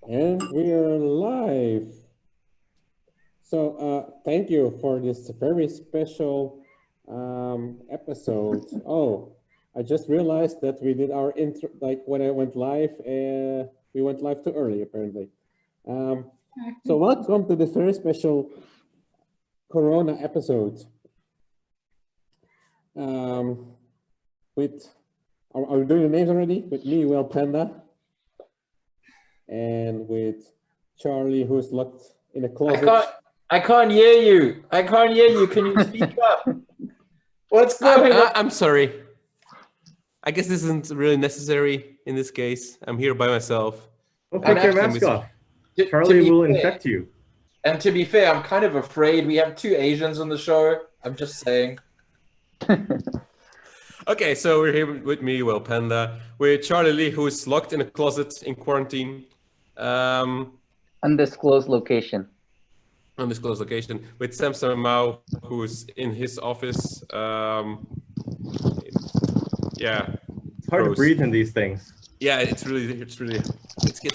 And we are live. So thank you for this very special episode. Oh, I just realized that we did our intro, like when I went live, we went live too early apparently. So welcome to this very special Corona episode. With, are we doing the names already? With me, Well Panda, and with Charlie, who's locked in a closet. I can't hear you. I can't hear you. Can you speak up? What's going on? I'm sorry. I guess this isn't really necessary in this case. I'm here by myself. Well, take your mask off. Charlie will infect you. And to be fair, I'm kind of afraid we have two Asians on the show. I'm just saying. Okay, so we're here with me, Well Panda, with Charlie Lee, who is locked in a closet in quarantine. Undisclosed location. Undisclosed location. With Samson Mao, who's in his office. Yeah. It's hard to breathe in these things. Yeah, it gets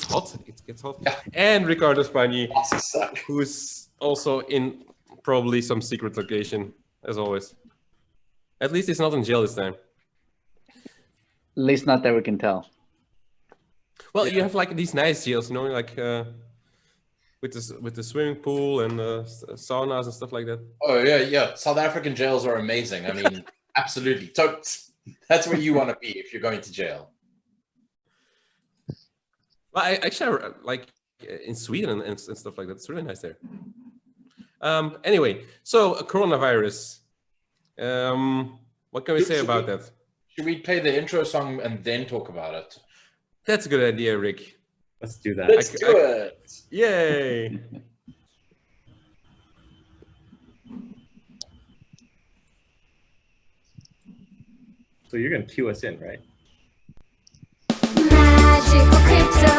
hot. It gets hot. Yeah. And Ricardo Spagni, who's also in probably some secret location, as always. At least he's not in jail this time. At least not that we can tell. Well, you have like these nice jails, you know, like with the swimming pool and saunas and stuff like that. Oh yeah. South African jails are amazing. I mean, absolutely. So that's where you want to be if you're going to jail. Well, I actually like in Sweden and stuff like that. It's really nice there. Anyway, so coronavirus. What can we say about that? Should we play the intro song and then talk about it? That's a good idea, Rick. Let's do that. Let's do it. Yay! So you're going to cue us in, right? Magical crypto.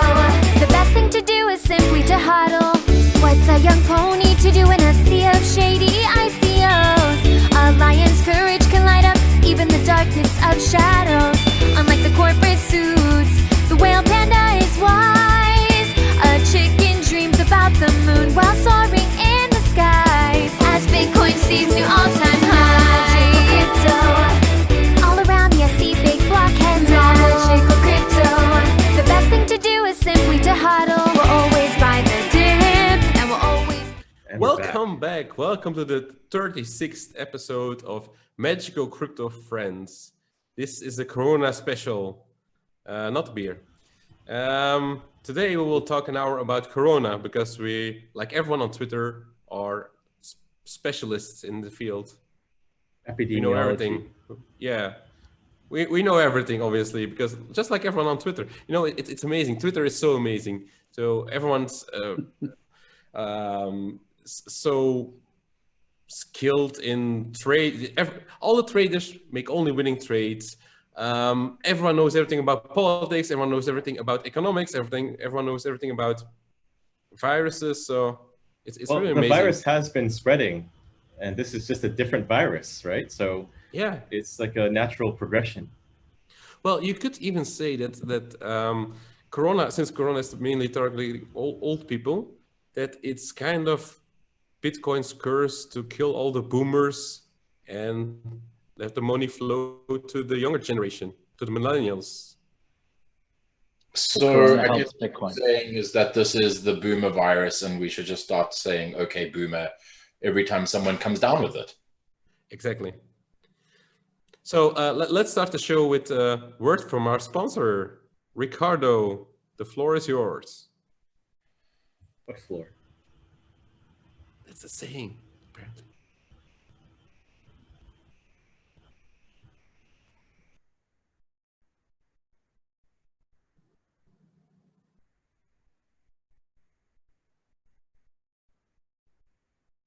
The best thing to do is simply to hodl. What's a young pony to do in a sea of shady ICOs? A lion's courage can light up even the darkness of shadows. Unlike the corporate suits, the whale panda is wise. A chicken dreams about the moon while soaring in the skies. As Bitcoin sees new all-time highs. All around me I see big blockheads. Magical crypto. The best thing to do is simply to hodl. We'll always buy the dip, and we'll always... And Welcome back. Welcome to the 36th episode of Magical Crypto Friends. This is a Corona special, not beer. Today we will talk an hour about Corona because we, like everyone on Twitter, are specialists in the field. We know everything. Yeah. We know everything, obviously, because just like everyone on Twitter, you know, it's amazing. Twitter is so amazing. So everyone's so skilled in trade. All the traders make only winning trades. Everyone knows everything about politics. Everyone knows everything about economics. Everyone knows everything about viruses. So it's really amazing. The virus has been spreading, and this is just a different virus, right? So yeah, it's like a natural progression. Well, you could even say that Corona, since Corona is mainly targeting old people, that it's kind of Bitcoin's curse to kill all the boomers and let the money flow to the younger generation, to the millennials. So I guess what you're saying is that this is the boomer virus and we should just start saying, okay, boomer, every time someone comes down with it. Exactly. So let's start the show with a word from our sponsor, Ricardo. The floor is yours. What floor? That's a saying, apparently.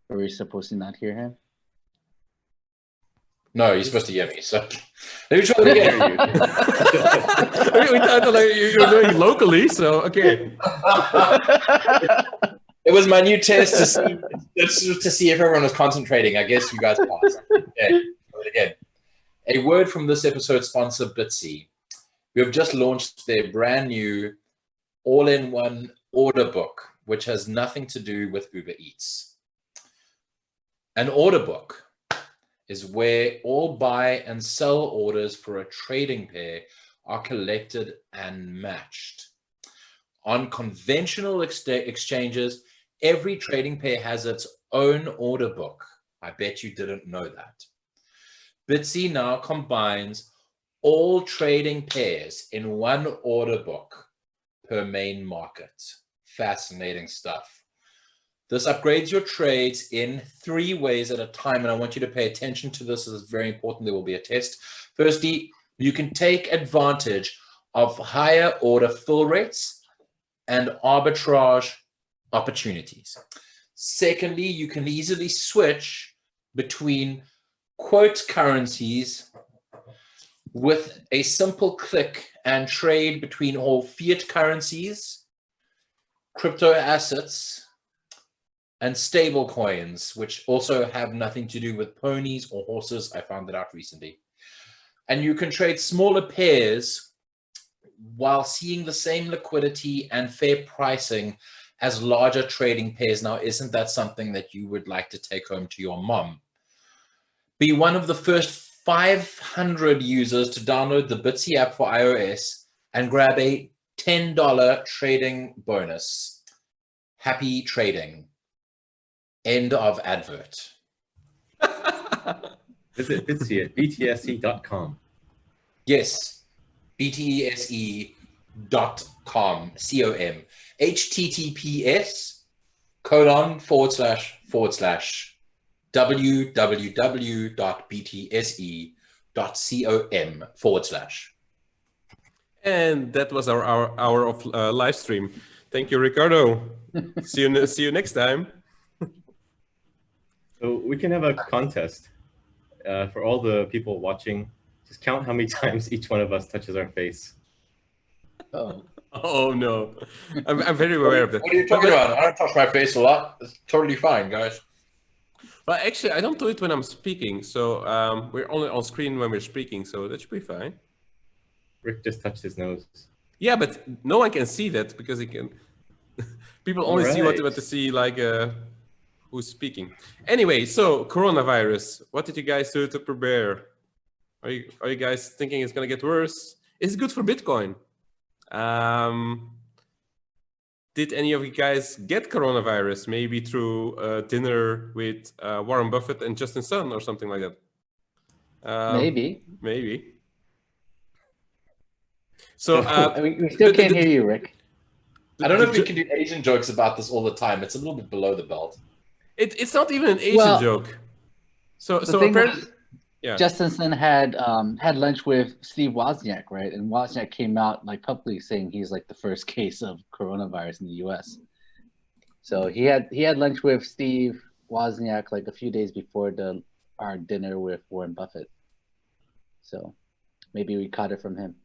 Are we supposed to not hear him? No, you're supposed to hear me. So let me try to hear you. We thought like you're doing locally, so okay. It was my new test to see if everyone was concentrating. I guess you guys passed. Okay, again. A word from this episode sponsor, Bitsy. We have just launched their brand new all-in-one order book, which has nothing to do with Uber Eats. An order book is where all buy and sell orders for a trading pair are collected and matched. On conventional exchanges, every trading pair has its own order book. I bet you didn't know that. Bitsy now combines all trading pairs in one order book per main market. Fascinating stuff. This upgrades your trades in 3 ways at a time, and I want you to pay attention to this. This is very important. There will be a test. Firstly, you can take advantage of higher order fill rates and arbitrage opportunities. Secondly, you can easily switch between quote currencies with a simple click and trade between all fiat currencies, crypto assets, and stable coins, which also have nothing to do with ponies or horses. I found that out recently. And you can trade smaller pairs while seeing the same liquidity and fair pricing as larger trading pairs. Now, isn't that something that you would like to take home to your mom? Be one of the first 500 users to download the Bitsy app for iOS and grab a $10 trading bonus. Happy trading. End of advert. Visit Bitsy at btse.com. Yes, btese.com, C-O-M. https://www.btse.com/. And that was our hour of live stream. Thank you, Ricardo. see you next time. So we can have a contest for all the people watching. Just count how many times each one of us touches our face. Oh, Oh no, I'm very aware of that. What are you talking about? I don't touch my face a lot. It's totally fine, guys. But actually, I don't do it when I'm speaking. So we're only on screen when we're speaking, so that should be fine. Rick just touched his nose. Yeah, but no one can see that because it can. People only see what they see, like who's speaking. Anyway, so coronavirus. What did you guys do to prepare? Are you guys thinking it's gonna get worse? Is it good for Bitcoin? Did any of you guys get coronavirus? Maybe through dinner with Warren Buffett and Justin Sun or something like that. maybe. Maybe. So I mean, we still can't hear you, Rick. I don't know if we can do Asian jokes about this all the time. It's a little bit below the belt. It's not even an Asian joke. So apparently, yeah. Justin Sun had lunch with Steve Wozniak, right? And Wozniak came out like publicly saying he's like the first case of coronavirus in the U.S. So he had lunch with Steve Wozniak like a few days before our dinner with Warren Buffett. So maybe we caught it from him.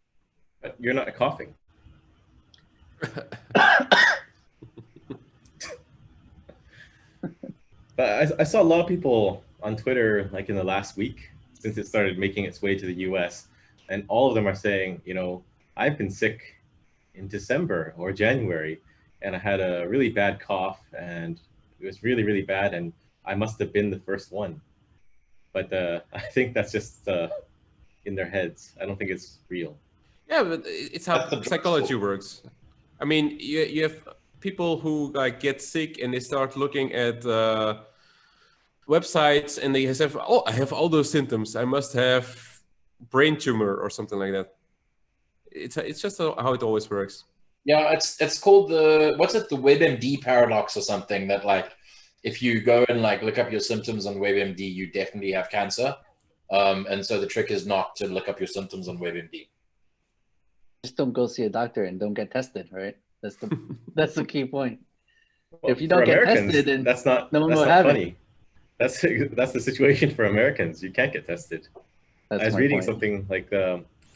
But you're not coughing. But I saw a lot of people on Twitter, like in the last week, since it started making its way to the US, and all of them are saying, you know, I've been sick in December or January, and I had a really bad cough, and it was really, really bad, and I must have been the first one. But I think that's just in their heads. I don't think it's real. Yeah, but it's how psychology works. I mean, you have people who like get sick and they start looking at websites and they say, oh, I have all those symptoms. I must have brain tumor or something like that. It's just how it always works. Yeah, it's called the WebMD paradox or something, that like if you go and like look up your symptoms on WebMD, you definitely have cancer. And so the trick is not to look up your symptoms on WebMD. Just don't go see a doctor and don't get tested, right? That's the key point. Well, if you don't get tested, then no one will have it. That's the situation for Americans. You can't get tested. I was reading something like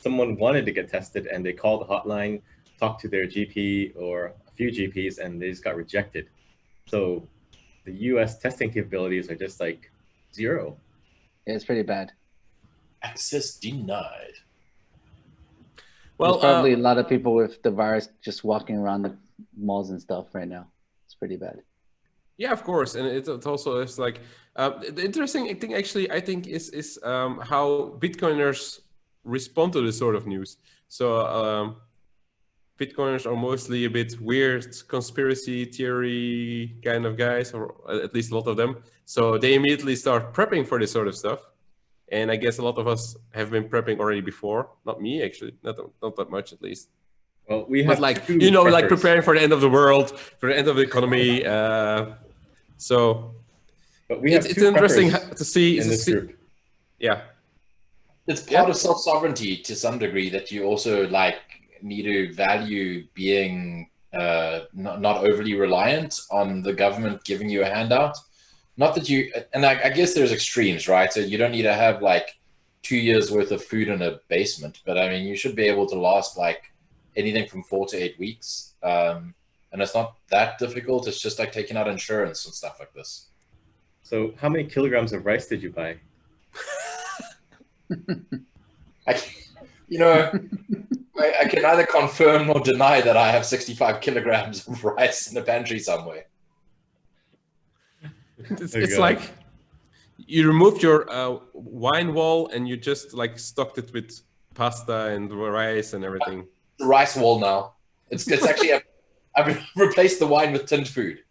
someone wanted to get tested and they called the hotline, talked to their GP or a few GPs, and they just got rejected. So the US testing capabilities are just like zero. Yeah, it's pretty bad. Access denied. There's probably a lot of people with the virus just walking around the malls and stuff right now. It's pretty bad. Yeah, of course, and it also is like the interesting thing. Actually, I think is how Bitcoiners respond to this sort of news. So Bitcoiners are mostly a bit weird conspiracy theory kind of guys, or at least a lot of them. So they immediately start prepping for this sort of stuff. And I guess a lot of us have been prepping already before. Not me, actually, not that much at least. Well, we have like two like preppers. preparing for the end of the world, for the end of the economy. So But we have it's two interesting preppers to see in this group. Yeah, It's part of self-sovereignty to some degree that you also like need to value being not overly reliant on the government giving you a handout. Not that you, and I guess there's extremes, right? So you don't need to have like 2 years worth of food in a basement, but I mean, you should be able to last like anything from 4 to 8 weeks. And it's not that difficult. It's just like taking out insurance and stuff like this. So how many kilograms of rice did you buy? I can neither confirm nor deny that I have 65 kilograms of rice in the pantry somewhere. It's like you removed your wine wall and you just like stocked it with pasta and rice and everything. The rice wall now. It's actually I've replaced the wine with tinned food.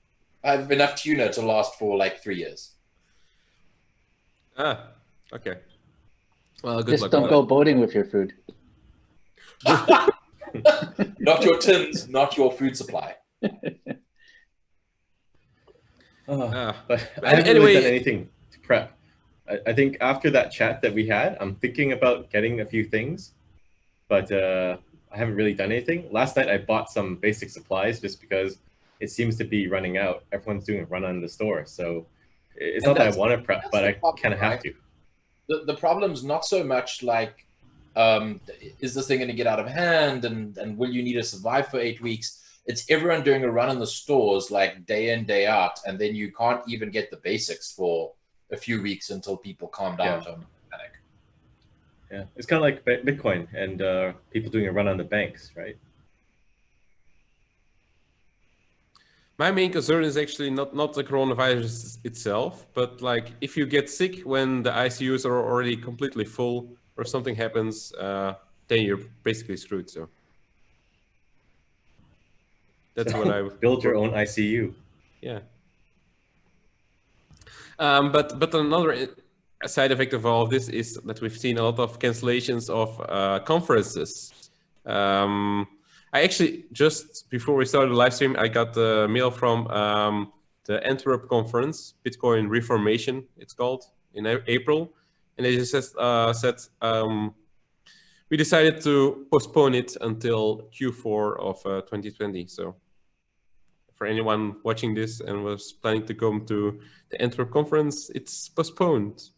I have enough tuna to last for like 3 years. Ah, okay. Well, good Just luck. don't go boating with your food. Not your tins, not your food supply. But I haven't really done anything to prep. I think after that chat that we had, I'm thinking about getting a few things, but I haven't really done anything. Last night I bought some basic supplies just because it seems to be running out. Everyone's doing a run on the store, so it's not that I want to prep, but I kind of have to. The problem's not so much like, is this thing going to get out of hand, and will you need to survive for 8 weeks? It's everyone doing a run in the stores like day in, day out, and then you can't even get the basics for a few weeks until people calm down to panic. Yeah, it's kind of like Bitcoin and people doing a run on the banks, right? My main concern is actually not the coronavirus itself, but like if you get sick when the ICUs are already completely full or something happens, then you're basically screwed. So that's what I build your own ICU. Yeah. But another side effect of all of this is that we've seen a lot of cancellations of conferences. I actually, just before we started the live stream, I got the mail from the Antwerp conference, Bitcoin Reformation, it's called, in April. And they just said we decided to postpone it until Q4 of 2020. So for anyone watching this and was planning to come to the Antwerp conference, it's postponed.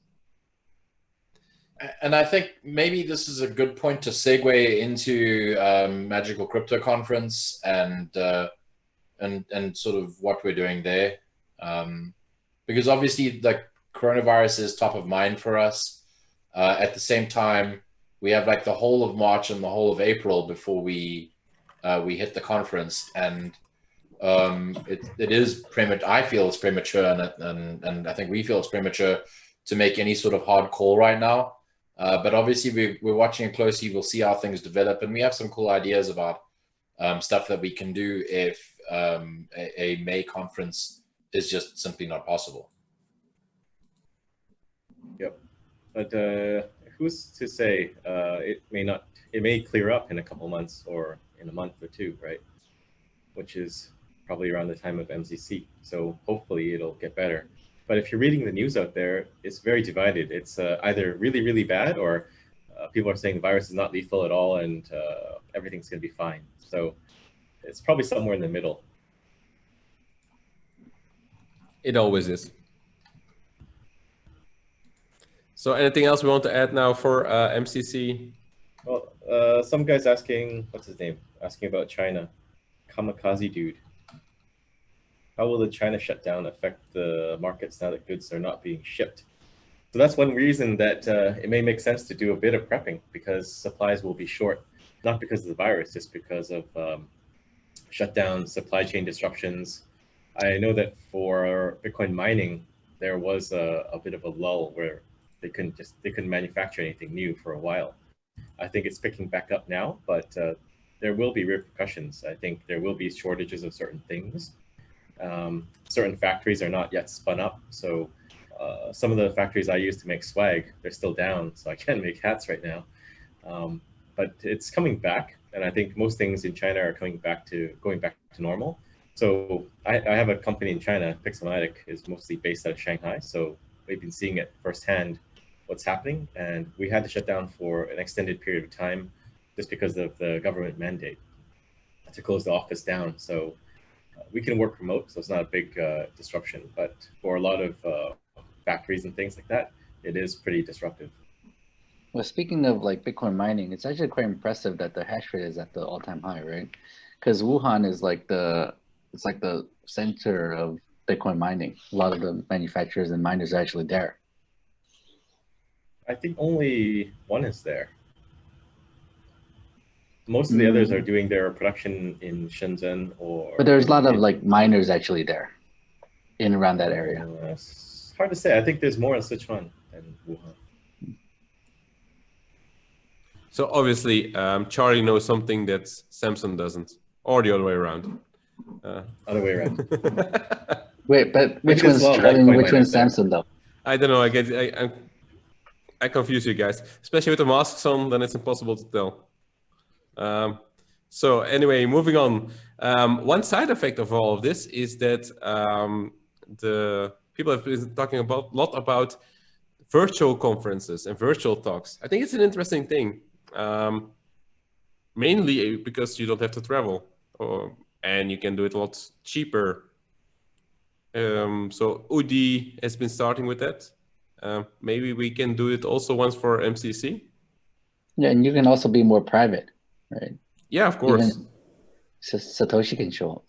And I think maybe this is a good point to segue into Magical Crypto Conference and sort of what we're doing there, because obviously the coronavirus is top of mind for us. At the same time, we have like the whole of March and the whole of April before we hit the conference, and it is premature. I feel it's premature, and I think we feel it's premature to make any sort of hard call right now. But obviously we're watching it closely. We'll see how things develop, and we have some cool ideas about stuff that we can do if a May conference is just simply not possible. Yep, but who's to say it may clear up in a couple months or in a month or two, right? Which is probably around the time of MCC. So hopefully it'll get better. But if you're reading the news out there, it's very divided. It's either really, really bad, or people are saying the virus is not lethal at all and everything's going to be fine. So it's probably somewhere in the middle. It always is. So anything else we want to add now for MCC? Well, some guy's asking, what's his name? Asking about China. Kamikaze dude. How will the China shutdown affect the markets now that goods are not being shipped? So that's one reason that it may make sense to do a bit of prepping, because supplies will be short. not because of the virus, just because of shutdowns, supply chain disruptions. I know that for Bitcoin mining, there was a bit of a lull where they couldn't manufacture anything new for a while. I think it's picking back up now, but there will be repercussions. I think there will be shortages of certain things. Certain factories are not yet spun up, so some of the factories I used to make swag, they're still down, so I can't make hats right now. But it's coming back, and I think most things in China are going back to normal. So I have a company in China, Pixelmatic, is mostly based out of Shanghai, so we've been seeing it firsthand what's happening, and we had to shut down for an extended period of time just because of the government mandate to close the office down. So we can work remote, so it's not a big disruption, but for a lot of factories and things like that, it is pretty disruptive. Well, speaking of like Bitcoin mining, it's actually quite impressive that the hash rate is at the all-time high, right? Because Wuhan is like the center of Bitcoin mining. A lot of the manufacturers and miners are actually there. I think only one is there. Most of the others are doing their production in Shenzhen or. But there's a lot of like miners actually there, in and around that area. It's hard to say. I think there's more in Sichuan than Wuhan. So obviously, Charlie knows something that Samson doesn't, or the other way around. Other way around. Wait, but which Maybe one's as well, Charlie and Litecoin which one's miners there. Samson though? I don't know. I confuse you guys, especially with the masks on. Then it's impossible to tell. So anyway, moving on. One side effect of all of this is that the people have been talking a lot about virtual conferences and virtual talks. I think it's an interesting thing, mainly because you don't have to travel, and you can do it a lot cheaper. So Udi has been starting with that. Maybe we can do it also once for MCC. Yeah, and you can also be more private, right? Yeah, of course. Even Satoshi can show up.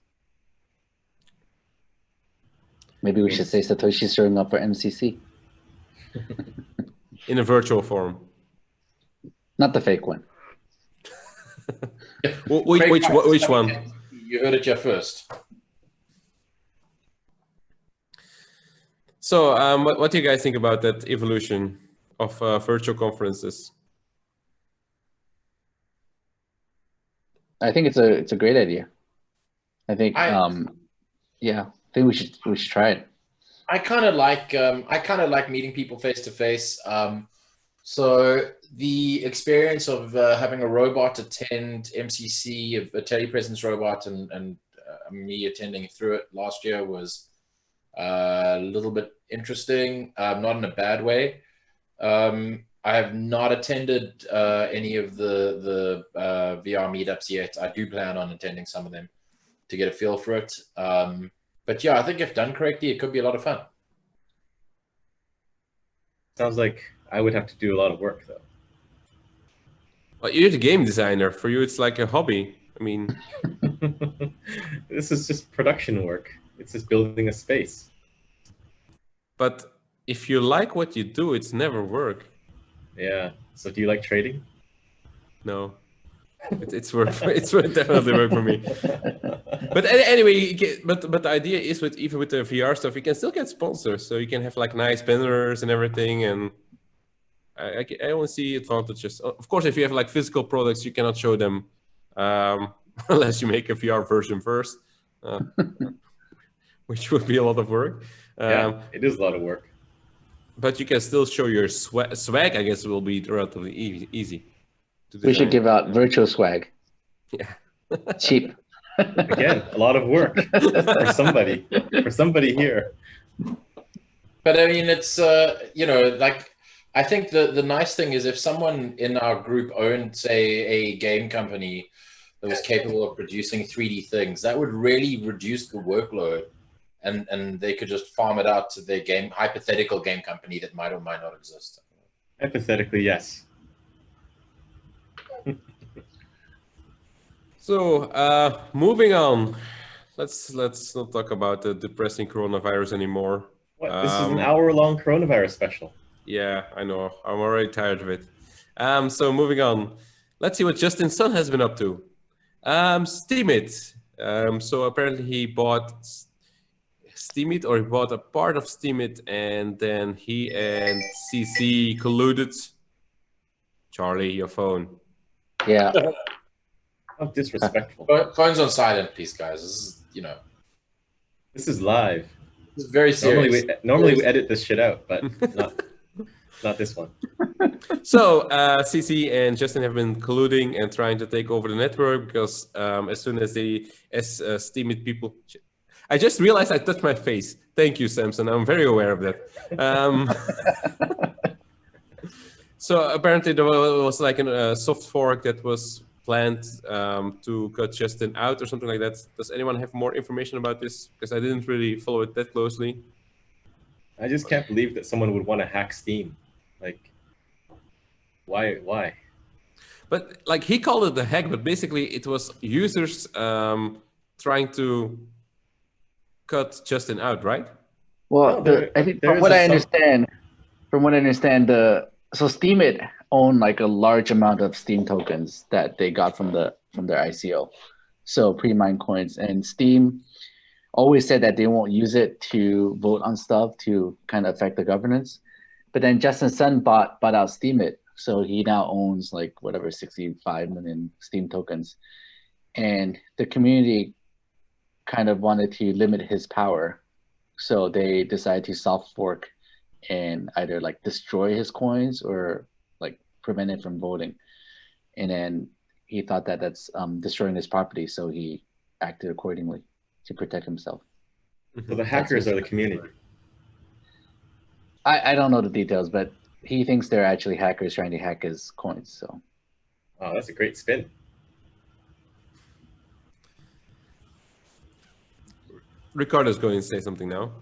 Maybe we should say Satoshi's showing up for MCC. In a virtual form. Not the fake one. Which one? You heard it here first. So what do you guys think about that evolution of virtual conferences? I think it's a great idea. I think yeah, I think we should try it. I kind of like meeting people face to face. So the experience of having a robot attend MCC, a telepresence robot, and me attending through it last year was a little bit interesting, not in a bad way. I have not attended any of the VR meetups yet. I do plan on attending some of them to get a feel for it. But yeah, I think if done correctly, it could be a lot of fun. Sounds like I would have to do a lot of work, though. Well, you're the game designer. For you, it's like a hobby. I mean, this is just production work. It's just building a space. But if you like what you do, it's never work. Yeah. So do you like trading? No. It's work. It's definitely work for me. But anyway, but the idea is even with the VR stuff, you can still get sponsors, so you can have like nice banners and everything. And I only see advantages. Of course, if you have like physical products, you cannot show them unless you make a VR version first, which would be a lot of work. Yeah, it is a lot of work. But you can still show your swag. I guess will be relatively easy. We should give out virtual swag. Yeah. Cheap. Again, a lot of work for somebody here. But I mean, it's like I think the nice thing is if someone in our group owned, say, a game company that was capable of producing 3D things, that would really reduce the workload, and they could just farm it out to their hypothetical game company that might or might not exist. Hypothetically, yes. So moving on, let's not talk about the depressing coronavirus anymore. What? This is an hour-long coronavirus special. Yeah, I know. I'm already tired of it. So moving on. let's see what Justin Sun has been up to. Steemit. So apparently he bought Steemit, or he bought a part of Steemit, and then he and CC colluded. Charlie, your phone. Yeah. How disrespectful. Phones on silent, please, guys. This is, This is live. this is very serious. Normally we edit this shit out, but not this one. So CC and Justin have been colluding and trying to take over the network because as soon as Steemit people, I just realized I touched my face. Thank you, Samson. I'm very aware of that. So apparently there was like a soft fork that was planned to cut Justin out or something like that. Does anyone have more information about this? Because I didn't really follow it that closely. I just can't believe that someone would want to hack Steam. Like, why? But like he called it a hack, but basically it was users trying to cut Justin out, right? Well, I think from what I understand, so Steemit own like a large amount of Steam tokens that they got from their ICO, so pre-mined coins, and Steam always said that they won't use it to vote on stuff to kind of affect the governance. But then Justin Sun bought out Steemit, so he now owns like whatever 65 million Steam tokens, and the community kind of wanted to limit his power, so they decided to soft fork and either like destroy his coins or like prevent it from voting. And then he thought that that's destroying his property, so he acted accordingly to protect himself. So the hackers are the community. I don't know the details, but he thinks they're actually hackers trying to hack his coins. So, oh, that's a great spin. Ricardo's going to say something now.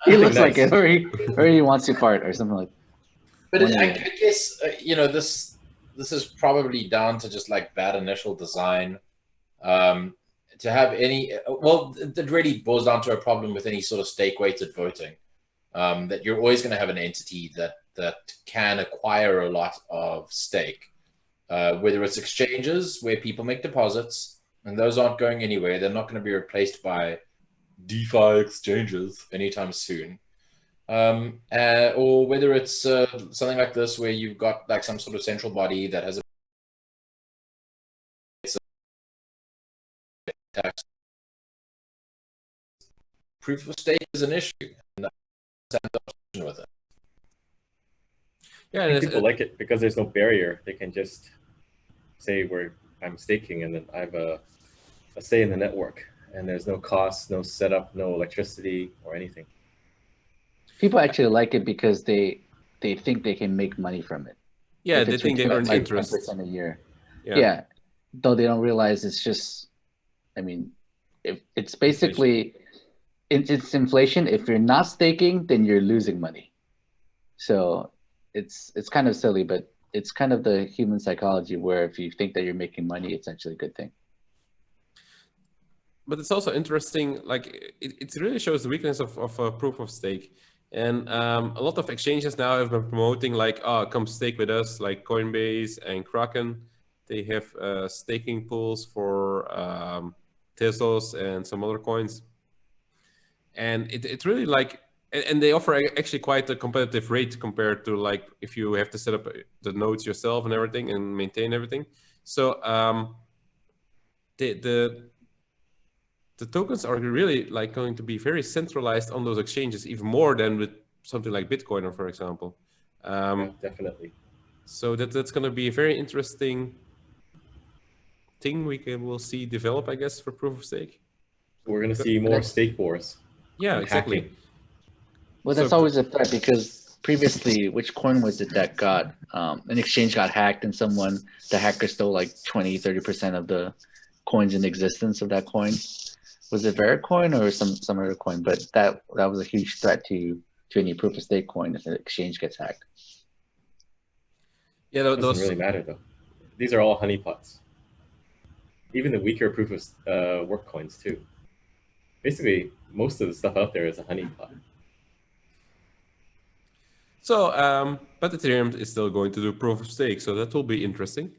he looks like it, or he wants to fart or something like that. But I guess this is probably down to just like bad initial design. To have any, well, it really boils down to a problem with any sort of stake-weighted voting. That you're always going to have an entity that can acquire a lot of stake, whether it's exchanges where people make deposits and those aren't going anywhere. They're not going to be replaced by DeFi exchanges anytime soon. Or whether it's something like this where you've got like some sort of central body that has a tax. Proof of stake is an issue. And with it. Yeah, people like it because there's no barrier. They can just say I'm staking, and then I have a say in the network, and there's no cost, no setup, no electricity or anything. People actually like it because they think they can make money from it. Yeah, they think they earn like interest 10% a year. Yeah, though they don't realize it's just, I mean, if it's basically it's inflation. If you're not staking, then you're losing money. So it's kind of silly, but it's kind of the human psychology where if you think that you're making money, it's actually a good thing. But it's also interesting, like it really shows the weakness of proof of stake. And a lot of exchanges now have been promoting like, oh, come stake with us, like Coinbase and Kraken. They have staking pools for Tezos and some other coins. And it's really like, and they offer actually quite a competitive rate compared to like if you have to set up the nodes yourself and everything and maintain everything. So the tokens are really like going to be very centralized on those exchanges, even more than with something like Bitcoin, for example. Yeah, definitely. So that's going to be a very interesting thing we'll see develop, I guess, for proof of stake. We're going to see more stake wars. Yeah, exactly. Hacking. Well, that's always a threat because previously, which coin was it that got an exchange got hacked and the hacker stole like 20-30% of the coins in existence of that coin? Was it Vericoin or some other coin? But that was a huge threat to any proof of stake coin if the exchange gets hacked. Yeah, It doesn't really matter though. These are all honeypots. Even the weaker proof of work coins too. Basically, most of the stuff out there is a honeypot. So, but Ethereum is still going to do proof of stake, so that will be interesting.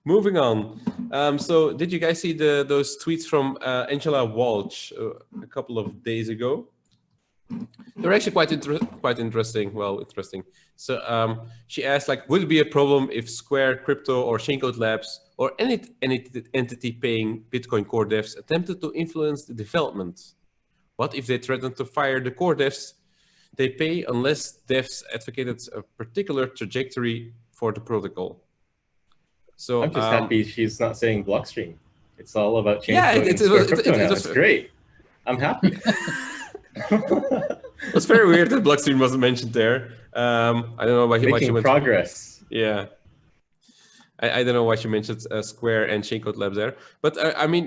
Moving on. So, did you guys see those tweets from Angela Walch a couple of days ago? They're actually quite interesting. Well, interesting. So she asked, like, would it be a problem if Square, Crypto, or Shaincode Labs, or any entity paying Bitcoin core devs attempted to influence the development? What if they threatened to fire the core devs they pay unless devs advocated a particular trajectory for the protocol? So I'm just happy she's not saying Blockstream. It's all about change Yeah, code and Square Crypto now. was It's great. I'm happy. It's very weird that Blockstream wasn't mentioned there. I don't know why she Making progress. Yeah. I don't know why she mentioned Square and Shaincode Labs there. But I mean,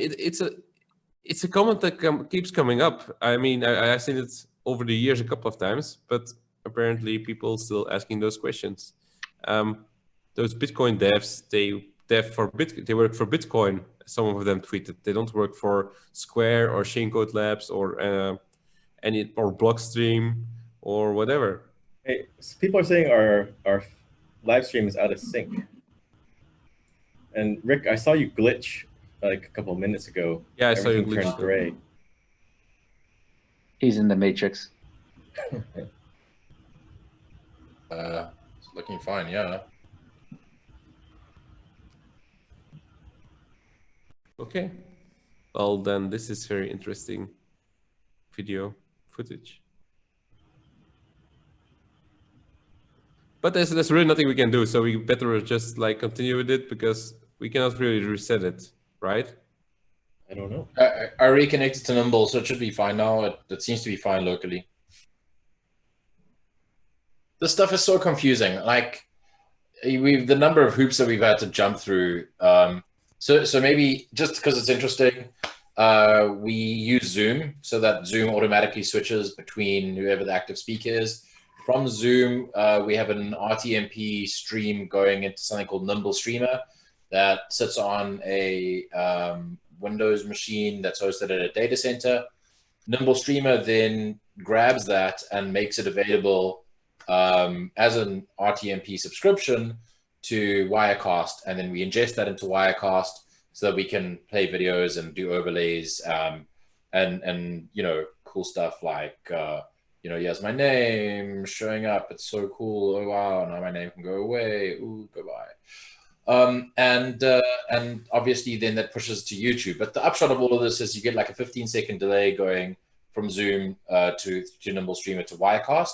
it's a comment that keeps coming up. I mean, I've seen it over the years a couple of times, but apparently people still asking those questions. Those Bitcoin devs, they work for Bitcoin. Some of them tweeted they don't work for Square or Shaincode Labs or Blockstream or whatever. Hey, so people are saying our live stream is out of sync. And Rick, I saw you glitch like a couple of minutes ago. Yeah, I saw you Everything glitch. turned gray. He's in the Matrix. It's looking fine, yeah. Okay. Well, then this is very interesting video footage. But there's really nothing we can do, so we better just like continue with it because we cannot really reset it, right? I don't know. I reconnected to Nimble, so it should be fine now. It seems to be fine locally. This stuff is so confusing. Like, the number of hoops that we've had to jump through. So maybe just because it's interesting, we use Zoom so that Zoom automatically switches between whoever the active speaker is. From Zoom, we have an RTMP stream going into something called Nimble Streamer that sits on a Windows machine that's hosted at a data center. Nimble Streamer then grabs that and makes it available as an RTMP subscription to Wirecast, and then we ingest that into Wirecast so that we can play videos and do overlays and you know, cool stuff like you know, here's my name showing up. It's so cool. Oh wow! Now my name can go away. Ooh, goodbye. And obviously then that pushes to YouTube. But the upshot of all of this is you get like a 15-second delay going from Zoom to Nimble Streamer to Wirecast.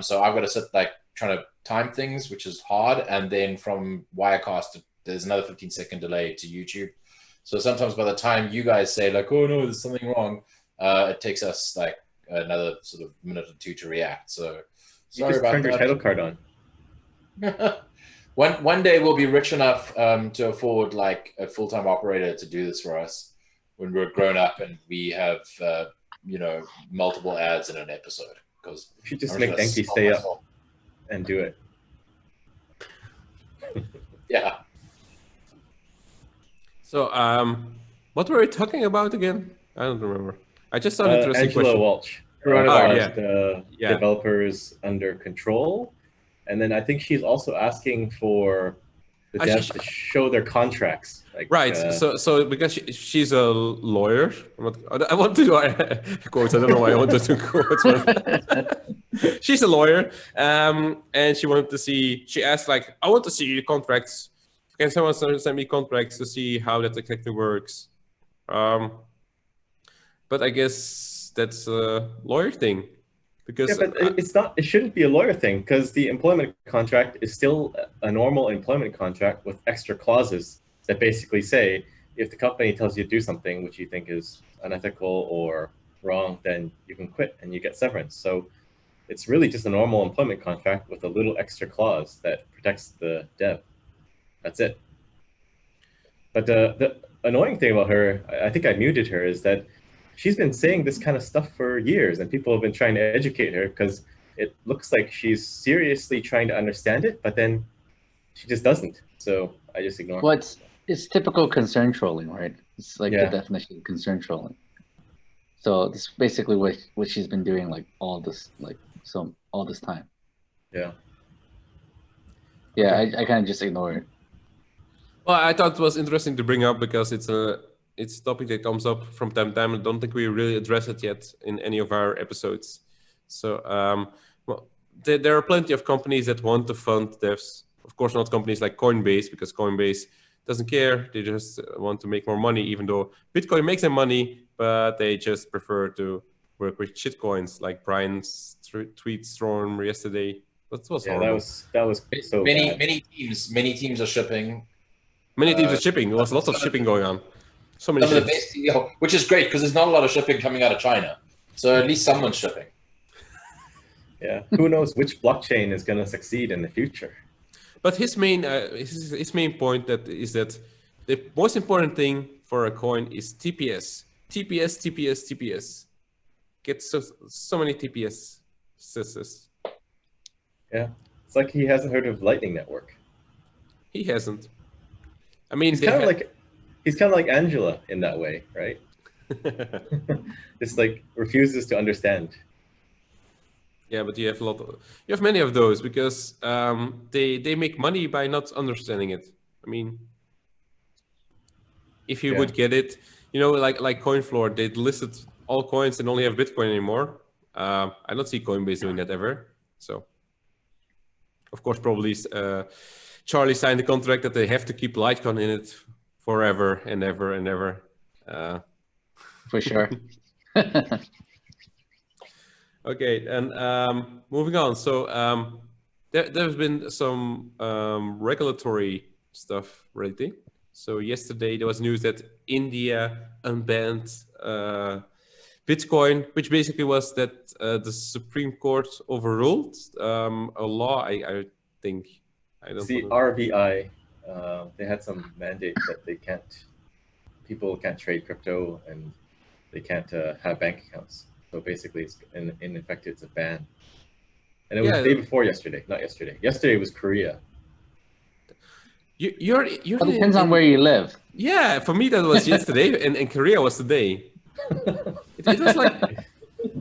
So I've got to sit like trying to time things, which is hard. And then from Wirecast, there's another 15-second delay to YouTube. So sometimes by the time you guys say like, oh no, there's something wrong, it takes us like another sort of minute or two to react. So sorry about that. You just turned your title card on. One day we'll be rich enough to afford like a full-time operator to do this for us when we're grown up and we have you know, multiple ads in an episode. Because you should just make Enki stay up and do it. Yeah. So what were we talking about again? I don't remember. I just saw an interesting Angela question. Walch. Developers under control. And then I think she's also asking for the devs to show their contracts. Like, right. So because she's a lawyer, I want to do quotes. I don't know why I wanted to quotes. But she's a lawyer, and she wanted to see. She asked like, "I want to see contracts. Can someone send me contracts to see how that exactly works?" But I guess that's a lawyer thing. Because yeah, but it's not. It shouldn't be a lawyer thing because the employment contract is still a normal employment contract with extra clauses that basically say if the company tells you to do something which you think is unethical or wrong, then you can quit and you get severance. So it's really just a normal employment contract with a little extra clause that protects the dev. That's it. But the annoying thing about her, I think I muted her, is that she's been saying this kind of stuff for years and people have been trying to educate her because it looks like she's seriously trying to understand it, but then she just doesn't. So I just ignore her. Well, it's typical concern trolling, right? It's like the definition of concern trolling. So this is basically what she's been doing like all this time. Yeah. Yeah, I kind of just ignore it. Well, I thought it was interesting to bring up because it's a topic that comes up from time to time. I don't think we really address it yet in any of our episodes. So, well, there are plenty of companies that want to fund devs. Of course, not companies like Coinbase, because Coinbase doesn't care. They just want to make more money, even though Bitcoin makes them money, but they just prefer to work with shitcoins, like Brian's tweet storm yesterday. That was horrible. That was so bad. Many teams are shipping. Many teams are shipping. There was lots of shipping going on. So many Some of the ships. best, which is great because there's not a lot of shipping coming out of China. So at least someone's shipping. Yeah. Who knows which blockchain is going to succeed in the future? But his main point is that the most important thing for a coin is TPS. TPS. Get so many TPS. Yeah. It's like he hasn't heard of Lightning Network. He hasn't. I mean, he's kind of like Angela in that way, right? Just like refuses to understand. Yeah, but you have many of those because they make money by not understanding it. I mean, if you would get it, like CoinFloor, they listed all coins and only have Bitcoin anymore. I don't see Coinbase doing that ever. So, of course, probably Charlie signed a contract that they have to keep Litecoin in it forever and ever and ever. For sure. Okay, and moving on. So there's been some regulatory stuff lately. So yesterday there was news that India unbanned Bitcoin, which basically was that the Supreme Court overruled a law. I think. See, RBI, they had some mandate that people can't trade crypto and they can't have bank accounts. So basically, it's in effect, it's a ban. And it was the day before yesterday, not yesterday. Yesterday was Korea. You're it depends on where you live. Yeah, for me that was yesterday, and Korea was today. It was like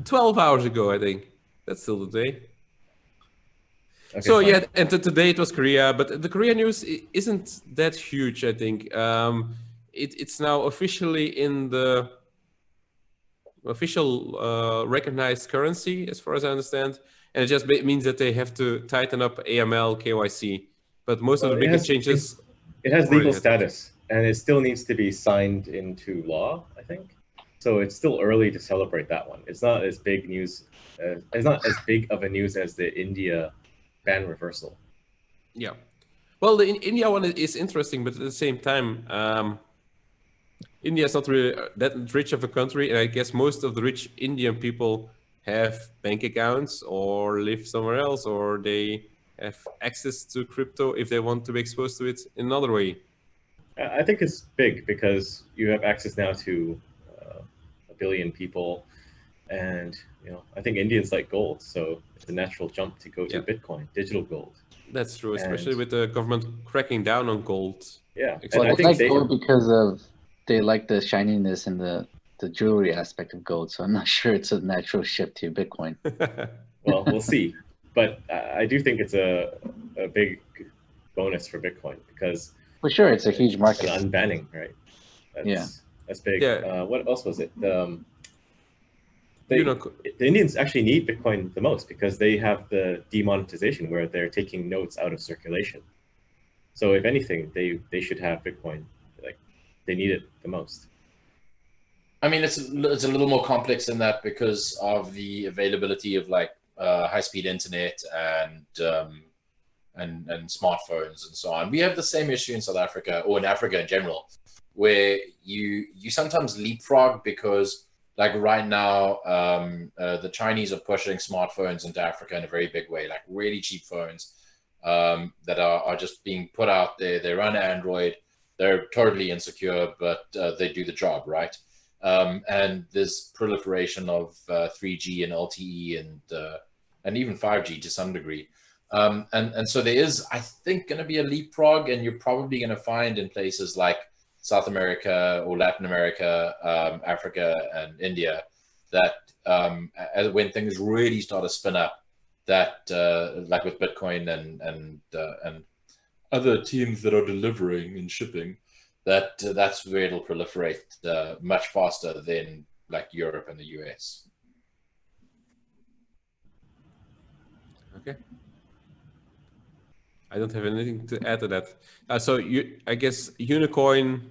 12 hours ago, I think. That's still the day. Okay, so fine. Yeah, and today it was Korea, but the Korea news isn't that huge, I think. It's now officially in the official recognized currency, as far as I understand, and it just means that they have to tighten up AML, KYC. But most of the biggest changes... It has legal status, and it still needs to be signed into law, I think. So it's still early to celebrate that one. It's not as big news. It's not as big of a news as the India ban reversal. Yeah. Well, the India one is interesting, but at the same time, India is not really that rich of a country, and I guess most of the rich Indian people have bank accounts or live somewhere else, or they have access to crypto if they want to be exposed to it in another way. I think it's big because you have access now to 1 billion people, and I think Indians like gold, so it's a natural jump to go to Bitcoin, digital gold. That's true, especially with the government cracking down on gold. Yeah, well, I think gold because they like the shininess and the jewelry aspect of gold, so I'm not sure it's a natural shift to Bitcoin. Well, we'll see. But I do think it's a big bonus for Bitcoin because... For sure, it's a huge market. Unbanning, right? That's big. Yeah. What else was it? The Indians actually need Bitcoin the most because they have the demonetization where they're taking notes out of circulation. So if anything, they should have Bitcoin. Like they need it the most. I mean, it's a little more complex than that because of the availability of like high-speed internet and smartphones and so on. We have the same issue in South Africa, or in Africa in general, where you sometimes leapfrog because, like right now, the Chinese are pushing smartphones into Africa in a very big way, like really cheap phones that are just being put out there. They run Android. They're totally insecure, but they do the job, right? And there's proliferation of 3G and LTE and even 5G to some degree. And so there is, I think, going to be a leapfrog, and you're probably going to find in places like South America or Latin America, Africa and India, that when things really start to spin up, that like with Bitcoin and other teams that are delivering and shipping, that's where it'll proliferate much faster than like Europe and the US. Okay. I don't have anything to add to that. So I guess Unicoin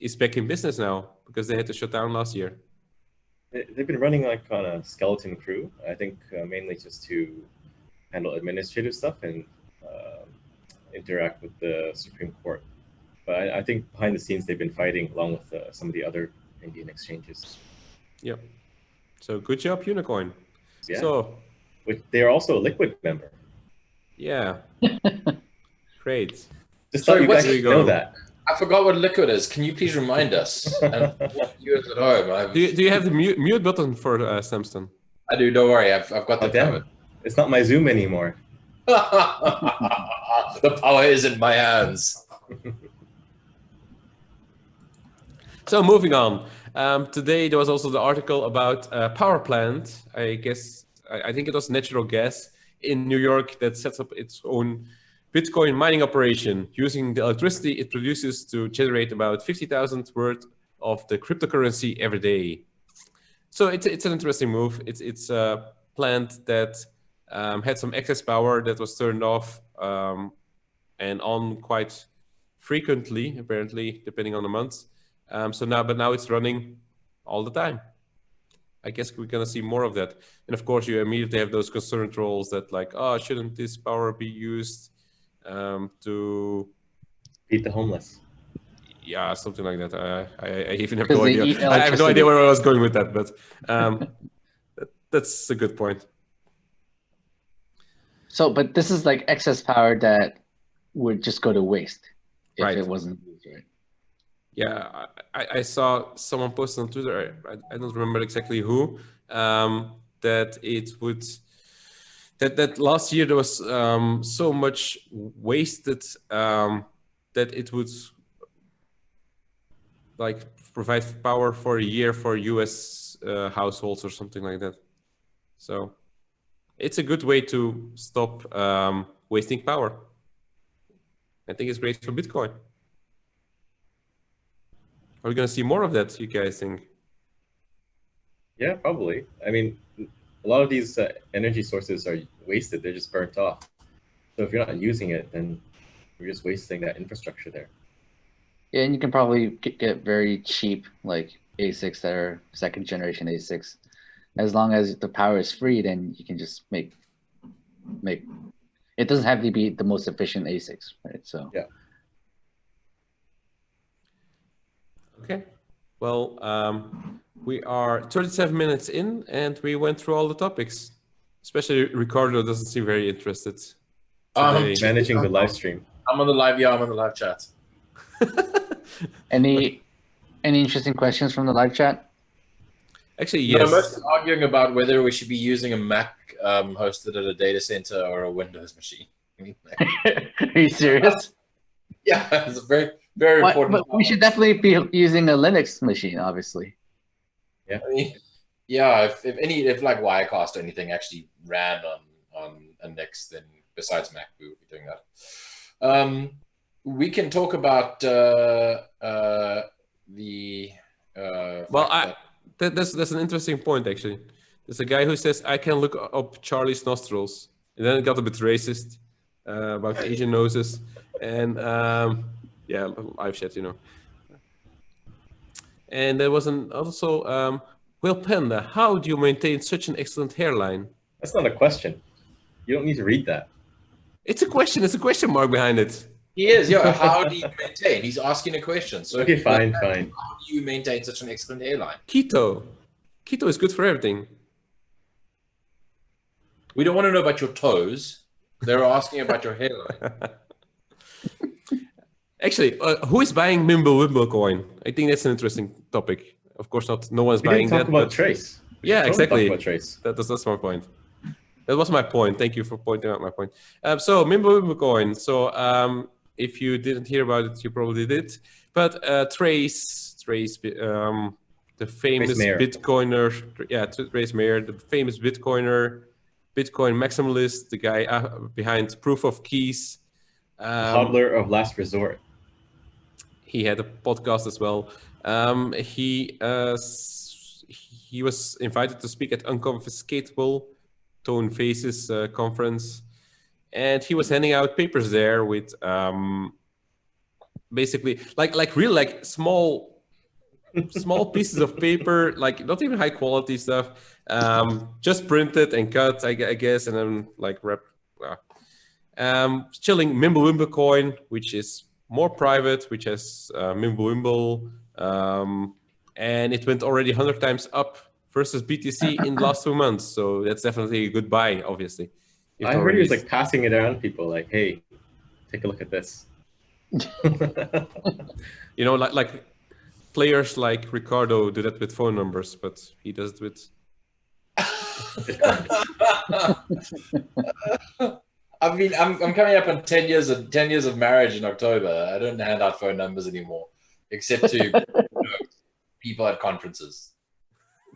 is back in business now because they had to shut down last year. They've been running like on a skeleton crew, I think mainly just to handle administrative stuff and interact with the Supreme Court. But I think behind the scenes, they've been fighting along with some of the other Indian exchanges. Yep. So good job, Unicoin. Yeah. So they're also a Liquid member. yeah. Great. Just Sorry, thought you what's- guys should know that. I forgot what Liquid is. Can you please remind us? And viewers at home. Do you have the mute button for Samston? I do. Don't worry. I've got Oh, the damn covered. it. It's not my Zoom anymore. The power is in my hands. So moving on. Today there was also the article about a power plant. I guess I think it was natural gas in New York that sets up its own Bitcoin mining operation using the electricity it produces to generate about 50,000 worth of the cryptocurrency every day. So it's an interesting move. It's a plant that had some excess power that was turned off and on quite frequently, apparently, depending on the months. But now it's running all the time. I guess we're gonna see more of that. And of course, you immediately have those concern trolls that like, oh, shouldn't this power be used to Feed the homeless. yeah, something like that. I even have 'Cause no they idea. eat I have no electricity. idea where I was going with that, but that's a good point. So, but this is like excess power that would just go to waste if Right. it wasn't used, right? Yeah, I saw someone post on Twitter. I don't remember exactly who. That it would that last year there was so much wasted that it would like provide power for a year for U.S. Households or something like that. So it's a good way to stop wasting power. I think it's great for Bitcoin. Are we going to see more of that, you guys think? Yeah, probably. I mean, a lot of these energy sources are wasted. They're just burnt off. So if you're not using it, then you're just wasting that infrastructure there. Yeah, and you can probably get very cheap like ASICs that are second generation ASICs. As long as the power is free, then you can just make. It doesn't have to be the most efficient ASICs, right? So Yeah. Okay. Well, we are 37 minutes in, and we went through all the topics. Especially Ricardo doesn't seem very interested today. Managing the live stream. I'm on the live. Yeah, I'm on the live chat. any interesting questions from the live chat? Actually, No, yes. most arguing about whether we should be using a Mac hosted at a data center or a Windows machine. I mean, Are you serious? yeah, it's a very, very important. But we should definitely be using a Linux machine, obviously. I mean, yeah, if like Wirecast or anything actually ran on a Nix, then besides Mac, we would be doing that. We can talk about That's an interesting point, actually. There's a guy who says, I can look up Charlie's nostrils. And then it got a bit racist about Asian noses. And yeah, live chat, you know. And there was also, Will Panda, how do you maintain such an excellent hairline? That's not a question. You don't need to read that. It's a question. It's a question mark behind it. He is, yeah. How do you maintain? He's asking a question. So Okay, fine. How do you maintain such an excellent hairline? Keto. Keto is good for everything. We don't want to know about your toes. They're asking about your hairline. Actually, who is buying Mimble coin? I think that's an interesting topic. Of course, no one's We buying didn't talk that. about but- Trace. We Yeah, should totally exactly. Talk about Trace. That's my point. That was my point. Thank you for pointing out my point. So Mimble coin. So if you didn't hear about it, you probably did. But Trace the famous Mayer. Bitcoiner. Yeah, Trace Mayer, the famous Bitcoiner, Bitcoin maximalist, the guy behind Proof of Keys. Hodler of last resort. He had a podcast as well. He was invited to speak at Unconfiscatable Tone Faces conference, and he was handing out papers there with basically like small pieces of paper, like not even high quality stuff, just printed and cut, I guess, and then like wrap. Chilling Mimblewimble coin, which is more private, which has Mimblewimble, and it went already 100 times up versus BTC in the last 2 months. So that's definitely a good buy, obviously. I heard he was like passing it around to people, like, "Hey, take a look at this." You know, like players like Ricardo do that with phone numbers, but he does it with. I mean, I'm coming up on 10 years of marriage in October. I don't hand out phone numbers anymore, except to people at conferences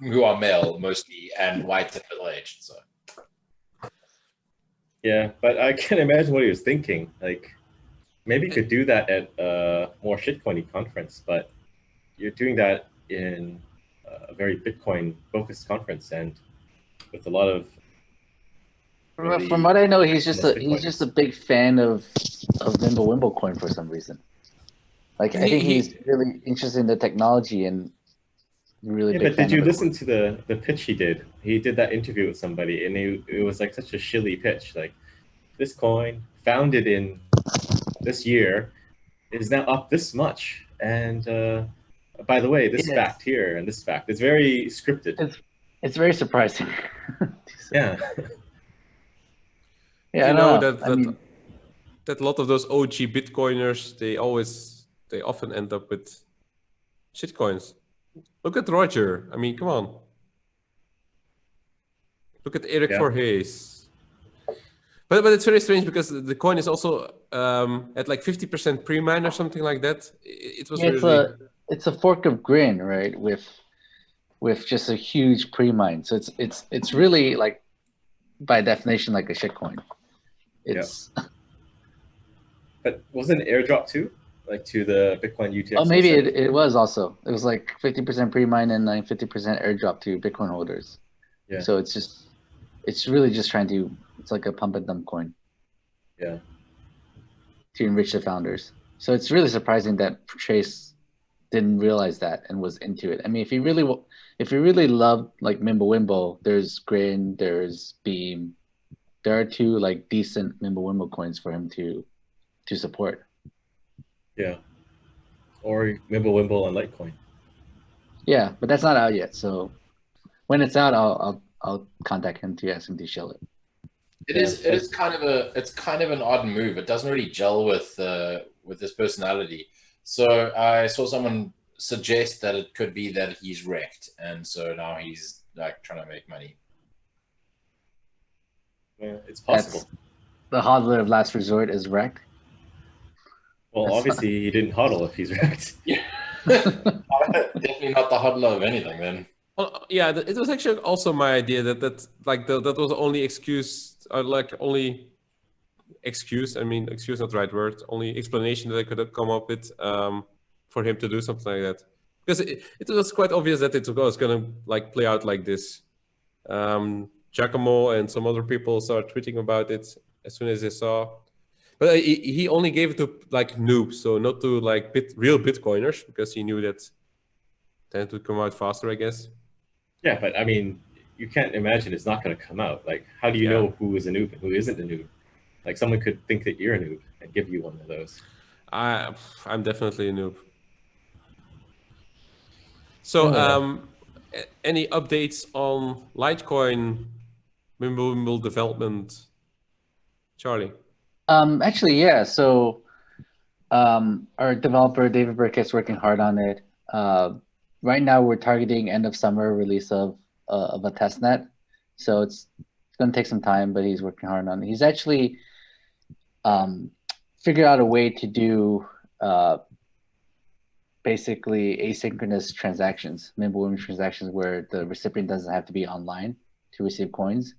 who are male mostly and white and middle-aged. So yeah, but I can't imagine what he was thinking. Like, maybe you could do that at a more shitcoiny conference, but you're doing that in a very Bitcoin-focused conference and with a lot of. Really, from what I know, he's just a big fan of Mimblewimble coin for some reason. Like, I think he's really interested in the technology and really. Yeah, big but fan did you of listen to the pitch he did? He did that interview with somebody, and it was like such a shilly pitch. Like, this coin founded in this year is now up this much, and by the way, this fact here and this fact. It's very scripted. It's very surprising. Yeah. Yeah, You I know don't know. that a lot of those OG Bitcoiners, they often end up with shitcoins. Look at Roger. I mean, come on. Look at Eric Voorhees. But it's very strange because the coin is also at like 50% pre-mine or something like that. It was it's a fork of Grin, right? With just a huge pre-mine. So it's really like by definition like a shitcoin. It's But wasn't it airdrop too? Like to the Bitcoin UTX? Oh, maybe it was also. It was like 50% pre-mine and like 50% airdrop to Bitcoin holders. Yeah. So it's really just trying to, it's like a pump and dump coin. Yeah. To enrich the founders. So it's really surprising that Chase didn't realize that and was into it. I mean, if you really loved like Mimblewimble, there's Grin, there's Beam. There are two like decent Mimblewimble coins for him to support. Yeah. Or Mimblewimble and Litecoin. Yeah, but that's not out yet. So when it's out, I'll contact him to ask him to show it. It is kind of an odd move. It doesn't really gel with his personality. So I saw someone suggest that it could be that he's wrecked, and so now he's like trying to make money. Yeah, it's possible. The hodler of last resort is wrecked. Well, obviously he didn't hodl if he's wrecked. Yeah, definitely not the hodler of anything then. Well, yeah, it was actually also my idea that was the only excuse, only excuse. I mean, excuse not the right word. Only explanation that I could have come up with for him to do something like that, because it was quite obvious that it was going to like play out like this. Giacomo and some other people started tweeting about it as soon as they saw. But he only gave it to like noobs, so not to like real Bitcoiners, because he knew that tend to come out faster, I guess. Yeah, but I mean, you can't imagine it's not going to come out. Like, how do you know who is a noob and who isn't a noob? Like, someone could think that you're a noob and give you one of those. I'm definitely a noob. So, any updates on Litecoin Mimblewimble development, Charlie? Actually, yeah. So, our developer David Burkett's working hard on it. Right now, we're targeting end of summer release of a testnet. So it's going to take some time, but he's working hard on it. He's actually figured out a way to do basically asynchronous transactions, mimble transactions where the recipient doesn't have to be online to receive coins.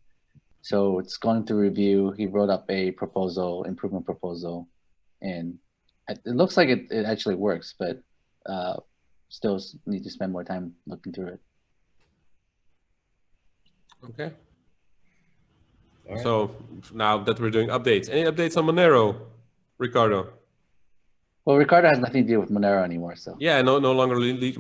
So it's going through review. He wrote up a proposal, improvement proposal, and it looks like it actually works, but still need to spend more time looking through it. Okay. All right. So now that we're doing updates, any updates on Monero, Ricardo? Well, Ricardo has nothing to do with Monero anymore, so. Yeah, no longer lead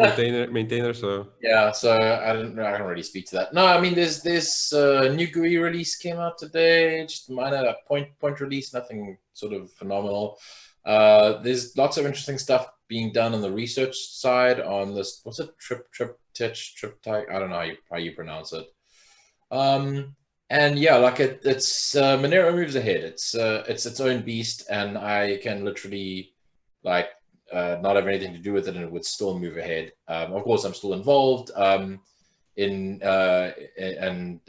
maintainer. So Yeah, so I don't really speak to that. No, I mean there's this new GUI release came out today, just minor point release, nothing sort of phenomenal. There's lots of interesting stuff being done on the research side on this. What's it? Triptych? I don't know how you pronounce it. And yeah, like it's Monero moves ahead. It's its own beast, and I can literally like not have anything to do with it, and it would still move ahead. Of course, I'm still involved in and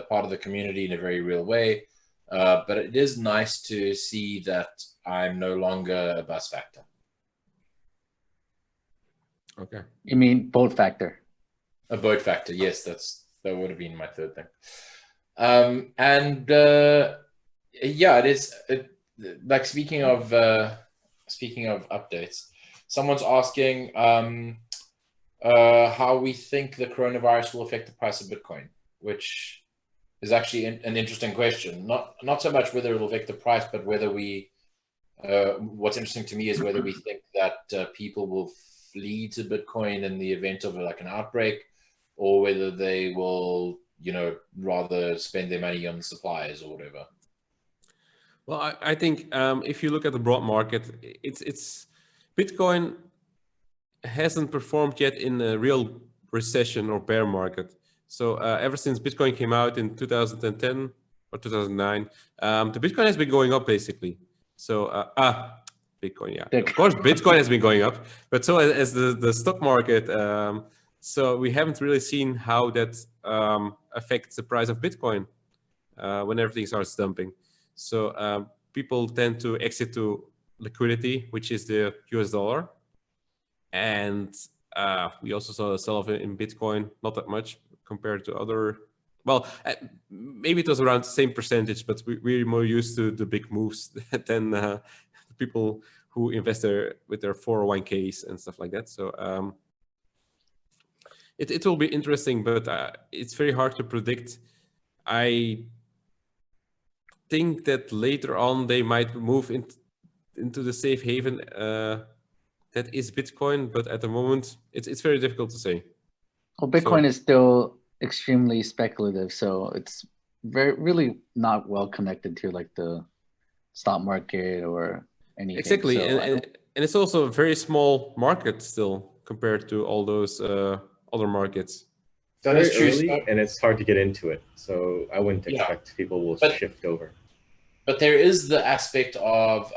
part of the community in a very real way. But it is nice to see that I'm no longer a bus factor. okay. You mean boat factor? A boat factor, yes, that would have been my third thing. Yeah, it is. Like speaking of updates, someone's asking how we think the coronavirus will affect the price of Bitcoin, which is actually an interesting question. Not so much whether it will affect the price, but whether we. What's interesting to me is whether we think that people will flee to Bitcoin in the event of like an outbreak, or whether they will, rather spend their money on supplies or whatever. Well, I think if you look at the broad market, it's Bitcoin hasn't performed yet in a real recession or bear market. So ever since Bitcoin came out in 2010 or 2009, the Bitcoin has been going up basically. So Bitcoin, yeah, of course, Bitcoin has been going up, but so as the stock market. So we haven't really seen how that affects the price of Bitcoin when everything starts dumping. So people tend to exit to liquidity, which is the US dollar. And we also saw a sell-off in Bitcoin, not that much compared to other, well, maybe it was around the same percentage, but we're more used to the big moves than the people who invest with their 401ks and stuff like that. So it will be interesting, but it's very hard to predict. I think that later on they might move into the safe haven that is Bitcoin, but at the moment it's very difficult to say. Well, Bitcoin is still extremely speculative, so it's really not well connected to like the stock market or anything. Exactly, so and it's also a very small market still compared to all those other markets. That is true, early, and it's hard to get into it. So I wouldn't expect people will shift over. But there is the aspect of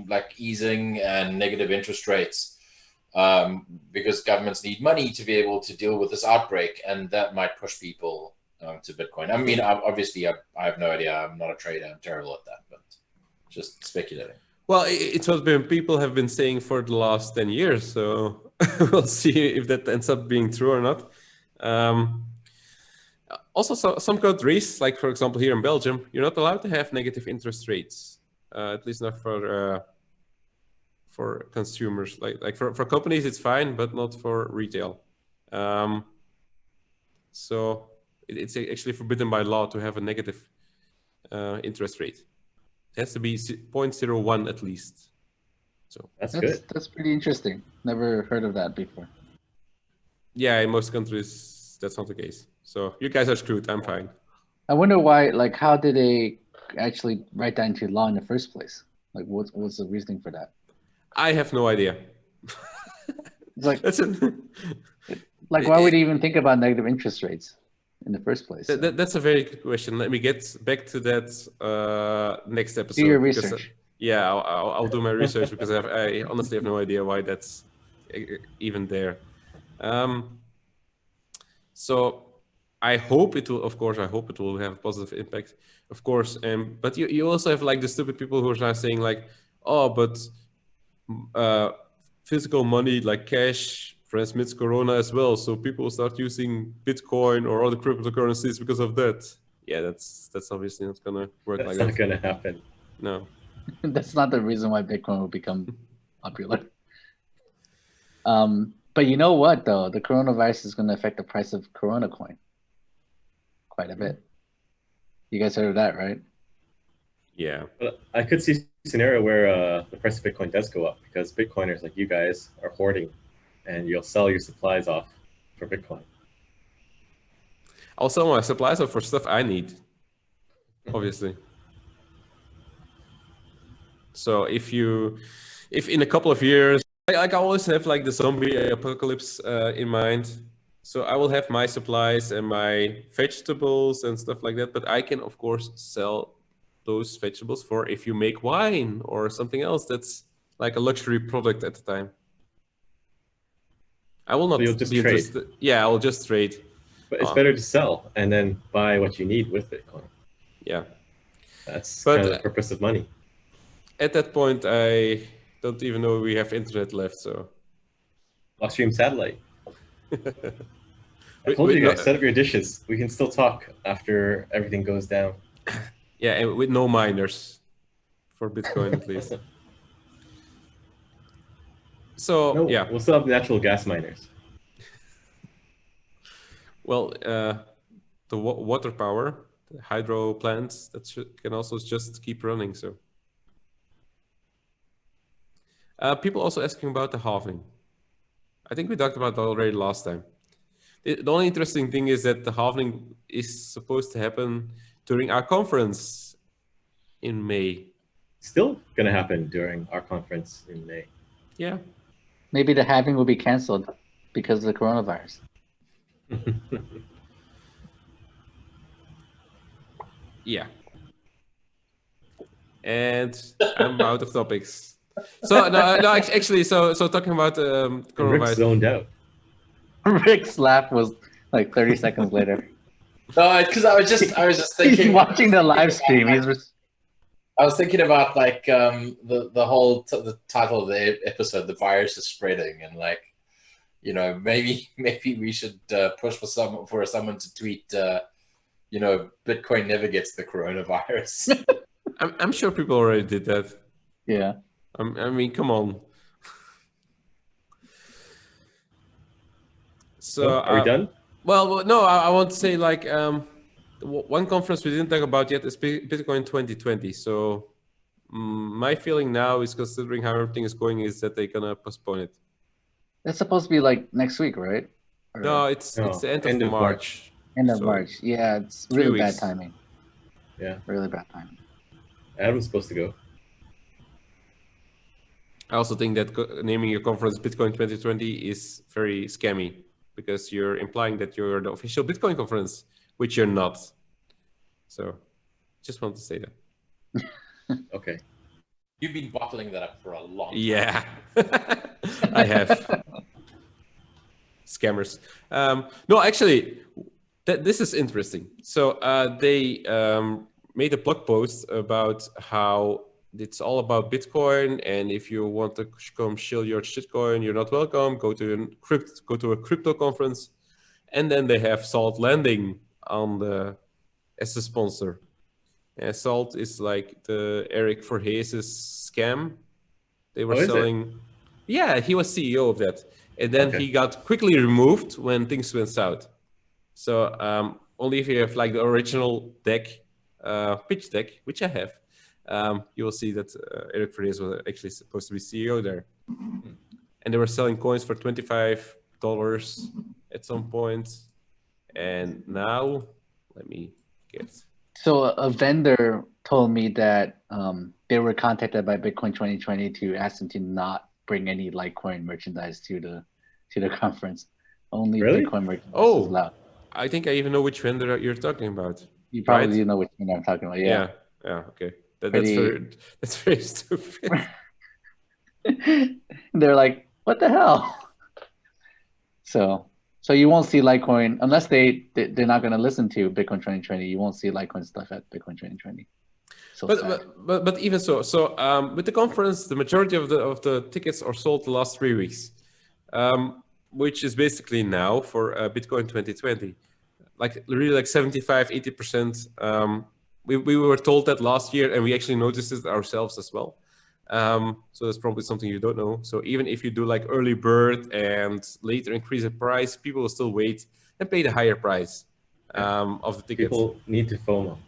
like easing and negative interest rates, because governments need money to be able to deal with this outbreak, and that might push people to Bitcoin. I mean, obviously, I have no idea. I'm not a trader. I'm terrible at that, but just speculating. Well, it's what people have been saying for the last 10 years, so we'll see if that ends up being true or not. Also, some countries, like for example here in Belgium, you're not allowed to have negative interest rates, at least not for consumers. Like for companies, it's fine, but not for retail. So it's actually forbidden by law to have a negative interest rate. It has to be 0.01 at least. So that's good. That's pretty interesting. Never heard of that before. Yeah, in most countries, that's not the case. So you guys are screwed. I'm fine. I wonder why. Like, how did they actually write that into law in the first place? Like, what's the reasoning for that? I have no idea. It's like, That's it. like, why would you even think about negative interest rates in the first place? That's a very good question. Let me get back to that next episode. Do your research. Yeah, I'll do my research because I honestly have no idea why that's even there. So I hope it will, of course, I hope it will have a positive impact, of course. But you also have like the stupid people who are saying like, oh, but physical money like cash transmits corona as well. So people start using Bitcoin or other cryptocurrencies because of that. Yeah, that's obviously not gonna work That's like not that. going to happen. No. That's not the reason why Bitcoin will become popular. But you know what, though? The coronavirus is going to affect the price of Corona coin quite a bit. You guys heard of that, right? Yeah. But I could see a scenario where the price of Bitcoin does go up because Bitcoiners like you guys are hoarding and you'll sell your supplies off for Bitcoin. I'll sell my supplies for stuff I need, obviously. So if in a couple of years, like I always have like the zombie apocalypse in mind. So I will have my supplies and my vegetables and stuff like that. But I can, of course, sell those vegetables for if you make wine or something else that's like a luxury product at the time. I will not So you'll just be trade. interested. Yeah, I will just trade. But it's better to sell and then buy what you need with Bitcoin. Yeah. That's But, kind of the purpose of money. At that point, I don't even know we have internet left. So Blockstream satellite. I told you guys, set up your dishes. We can still talk after everything goes down. Yeah, and with no miners for Bitcoin at least. So No, yeah, we'll still have natural gas miners. well, the water power, the hydro plants that can also just keep running. So people also asking about the halving. I think we talked about that already last time. The only interesting thing is that the halving is supposed to happen during our conference in May. Still going to happen during our conference in May. Yeah. Maybe the halving will be canceled because of the coronavirus. Yeah. And I'm out of topics. So no, actually, so talking about Rick coronavirus. zoned out. Rick's laugh was like 30 seconds later. No, because I was just thinking. He's watching the live stream. I was thinking about like the whole the title of the episode, "The Virus is Spreading," and like, you know, maybe we should push for someone to tweet, you know, Bitcoin never gets the coronavirus. I'm sure people already did that. Yeah. I mean, come on. So are we done? Well, no, I want to say like one conference we didn't talk about yet is Bitcoin 2020. So my feeling now is, considering how everything is going, is that they're gonna postpone it. It's supposed to be like next week, right? Or No, it's the end of March. End of March. Yeah, it's 3 really weeks. bad timing. Yeah. Really bad timing. Adam's supposed to go. I also think that naming your conference Bitcoin 2020 is very scammy, because you're implying that you're the official Bitcoin conference, which you're not. So just want to say that. Okay. You've been bottling that up for a long time. Yeah, I have. Scammers. No, actually, this is interesting. So they made a blog post about how it's all about Bitcoin, and if you want to come shill your shitcoin, you're not welcome. Go to a crypto conference, and then they have Salt Landing as a sponsor. And Salt is like the Eric Verhees' scam. They were selling. Yeah, he was CEO of that, and then he got quickly removed when things went south. So only if you have like the original deck, pitch deck, which I have. You will see that Eric Verhees was actually supposed to be CEO there. And they were selling coins for $25 at some point. And now, let me get. So a vendor told me that they were contacted by Bitcoin 2020 to ask them to not bring any Litecoin merchandise to the conference. Only Bitcoin merchandise is allowed. I think I even know which vendor you're talking about. You probably do know which vendor I'm talking about. Yeah. Yeah. Okay. That's very stupid. They're like, what the hell? So you won't see Litecoin unless they're not going to listen to Bitcoin 2020. You won't see Litecoin stuff at Bitcoin 2020. so sad. But even so, with the conference, the majority of the tickets are sold the last 3 weeks, which is basically now for Bitcoin 2020, like really like 75-80%. We were told that last year, and we actually noticed it ourselves as well. So that's probably something you don't know. So even if you do like early bird and later increase the price, people will still wait and pay the higher price of the tickets. People need to FOMO.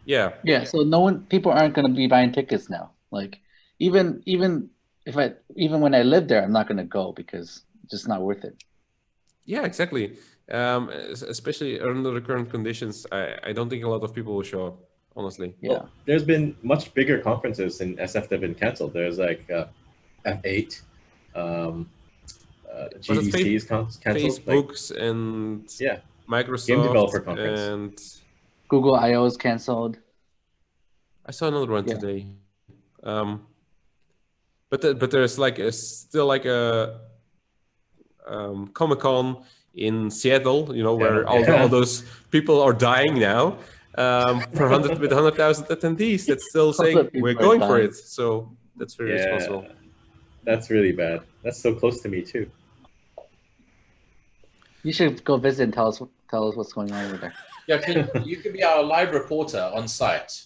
Yeah. Yeah, so people aren't going to be buying tickets now. Like even when I live there, I'm not going to go because it's just not worth it. Yeah, exactly. Especially under the current conditions, I don't think a lot of people will show up, honestly. Yeah. Well, there's been much bigger conferences in SF that have been canceled. There's like F8, GDC is canceled. Facebook's and Yeah, Microsoft Game Developer Conference. and Google I/O is canceled. I saw another one Yeah. today. But there's like still like a Comic-Con in Seattle, where all those people are dying now. For 100,000 attendees, that's still saying we're going for it. So that's very responsible. That's really bad. That's so close to me too. You should go visit and tell us what's going on over there. Yeah, you can be our live reporter on site.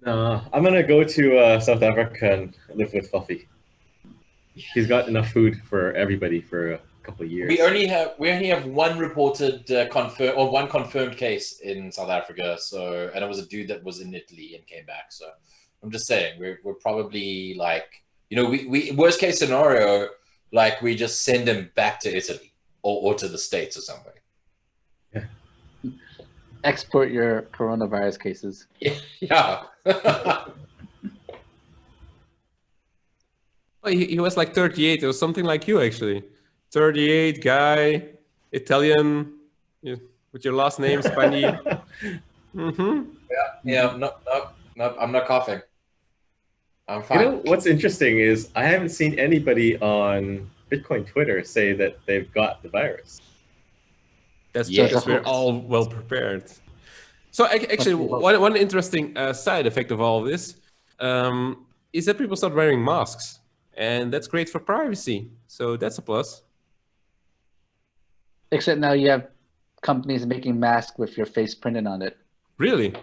I'm gonna go to South Africa and live with Fluffy. He's got enough food for everybody for a couple of years. We only have one reported one confirmed case in South Africa. So, and it was a dude that was in Italy and came back. So, I'm just saying we're probably like, we worst case scenario, like we just send him back to Italy or to the States or somewhere. Export your coronavirus cases. Yeah. He was like 38. It was something like you, actually. 38, guy, Italian, with your last name, Spani. Mm-hmm. Yeah. No, I'm not coughing. I'm fine. What's interesting is I haven't seen anybody on Bitcoin Twitter say that they've got the virus. That's because we're all well prepared. So actually, one interesting side effect of all of this is that people start wearing masks. And that's great for privacy. So that's a plus. Except now you have companies making masks with your face printed on it. Really?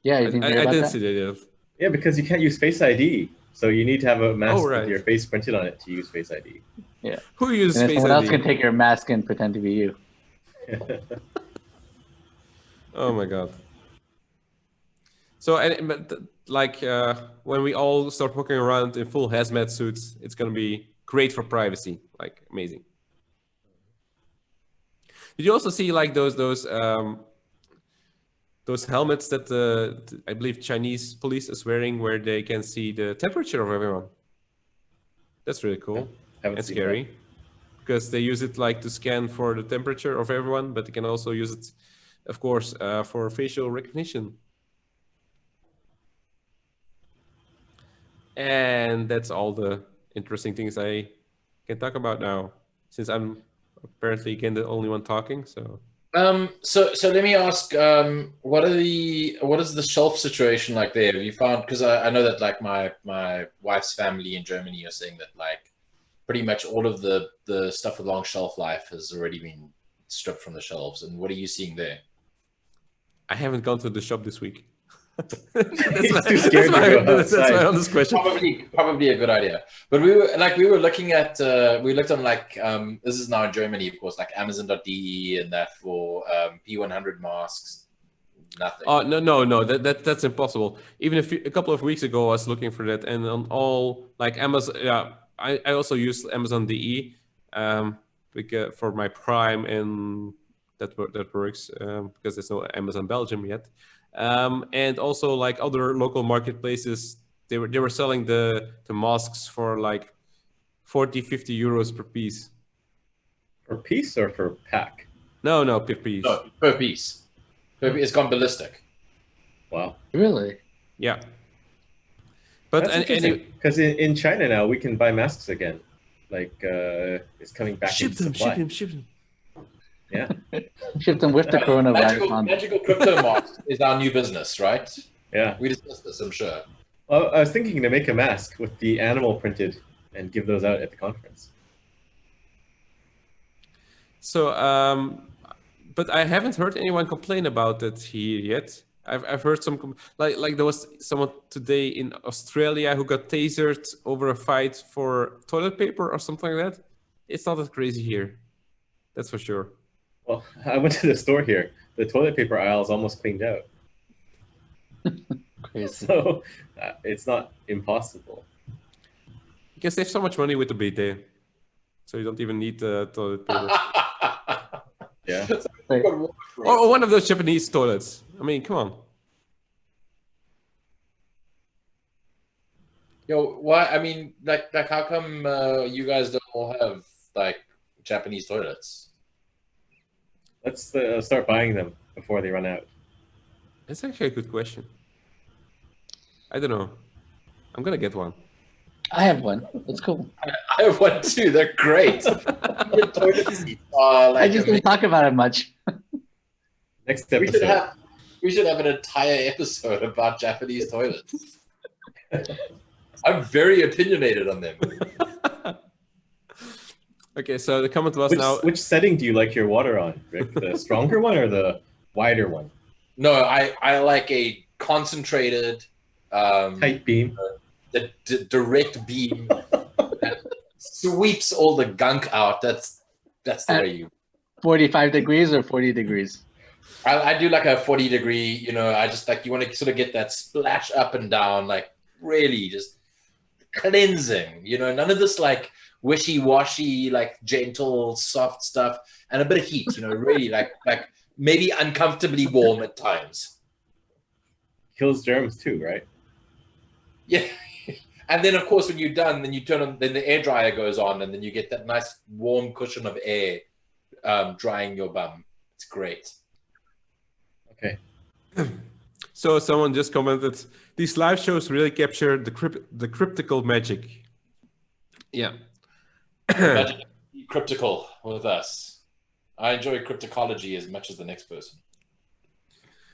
Yeah, I didn't see that yet. Yeah, because you can't use Face ID. So you need to have a mask with your face printed on it to use Face ID. Yeah. Who uses Face ID? Someone else can take your mask and pretend to be you. Oh my God. So, when we all start walking around in full hazmat suits, it's going to be great for privacy. Like, amazing. Did you also see like those helmets that I believe Chinese police is wearing, where they can see the temperature of everyone? That's really cool and scary, because they use it like to scan for the temperature of everyone, but they can also use it, of course, for facial recognition. And that's all the interesting things I can talk about now, since I'm apparently again the only one talking. So let me ask, what is the shelf situation like there? Have you found, because I know that like my wife's family in Germany are saying that like pretty much all of the stuff with long shelf life has already been stripped from the shelves. And what are you seeing there? I haven't gone to the shop this week. That's my honest question. Probably a good idea. But we looked on like this is now in Germany, of course, like Amazon.de and that for P100 masks. Nothing. Oh no, that's impossible. Even a couple of weeks ago, I was looking for that, and on all like Amazon. Yeah, I also use Amazon.de because for my Prime, and that works because there's no Amazon Belgium yet. And also like other local marketplaces, they were selling the masks for like 40-50 euros per piece. Per piece or per pack? No, per piece. No, per piece. It's gone ballistic. Wow. Really? Yeah. But because in China now we can buy masks again. Like it's coming back. Ship them. Yeah. Ship them with the coronavirus on. Magical crypto mask is our new business, right? Yeah. We discussed this, I'm sure. Well, I was thinking to make a mask with the animal printed and give those out at the conference. So, but I haven't heard anyone complain about it here yet. I've heard some like there was someone today in Australia who got tasered over a fight for toilet paper or something like that. It's not as crazy here, that's for sure. Well, I went to the store here. The toilet paper aisle is almost cleaned out. Crazy. So it's not impossible. You can save so much money with the bidet, so you don't even need the toilet paper. Yeah. Like, Or one of those Japanese toilets. I mean, come on. Yo, why? I mean, like, how come you guys don't all have like Japanese toilets? Let's start buying them before they run out. That's actually a good question. I don't know. I'm gonna get one. I have one. It's cool. I have one too. They're great. Your toilet seats are like I just don't talk about it much. Next we should episode. we should have an entire episode about Japanese toilets. I'm very opinionated on them. Okay, so the comment was now. Which setting do you like your water on, Rick? The stronger one or the wider one? No, I like a concentrated, Tight beam. the direct beam that sweeps all the gunk out. That's the way you. 45 degrees or 40 degrees? I do like a 40-degree. You know, I just like you want to sort of get that splash up and down, like really just cleansing. You know, none of this like wishy-washy, like gentle, soft stuff, and a bit of heat. You know, really like maybe uncomfortably warm at times. Kills germs too, right? Yeah. And then, of course, when you're done, then you turn on, then the air dryer goes on, and then you get that nice warm cushion of air drying your bum. It's great. Okay. So someone just commented, these live shows really capture the cryptical magic. Yeah. Magic is cryptical with us. I enjoy cryptology as much as the next person.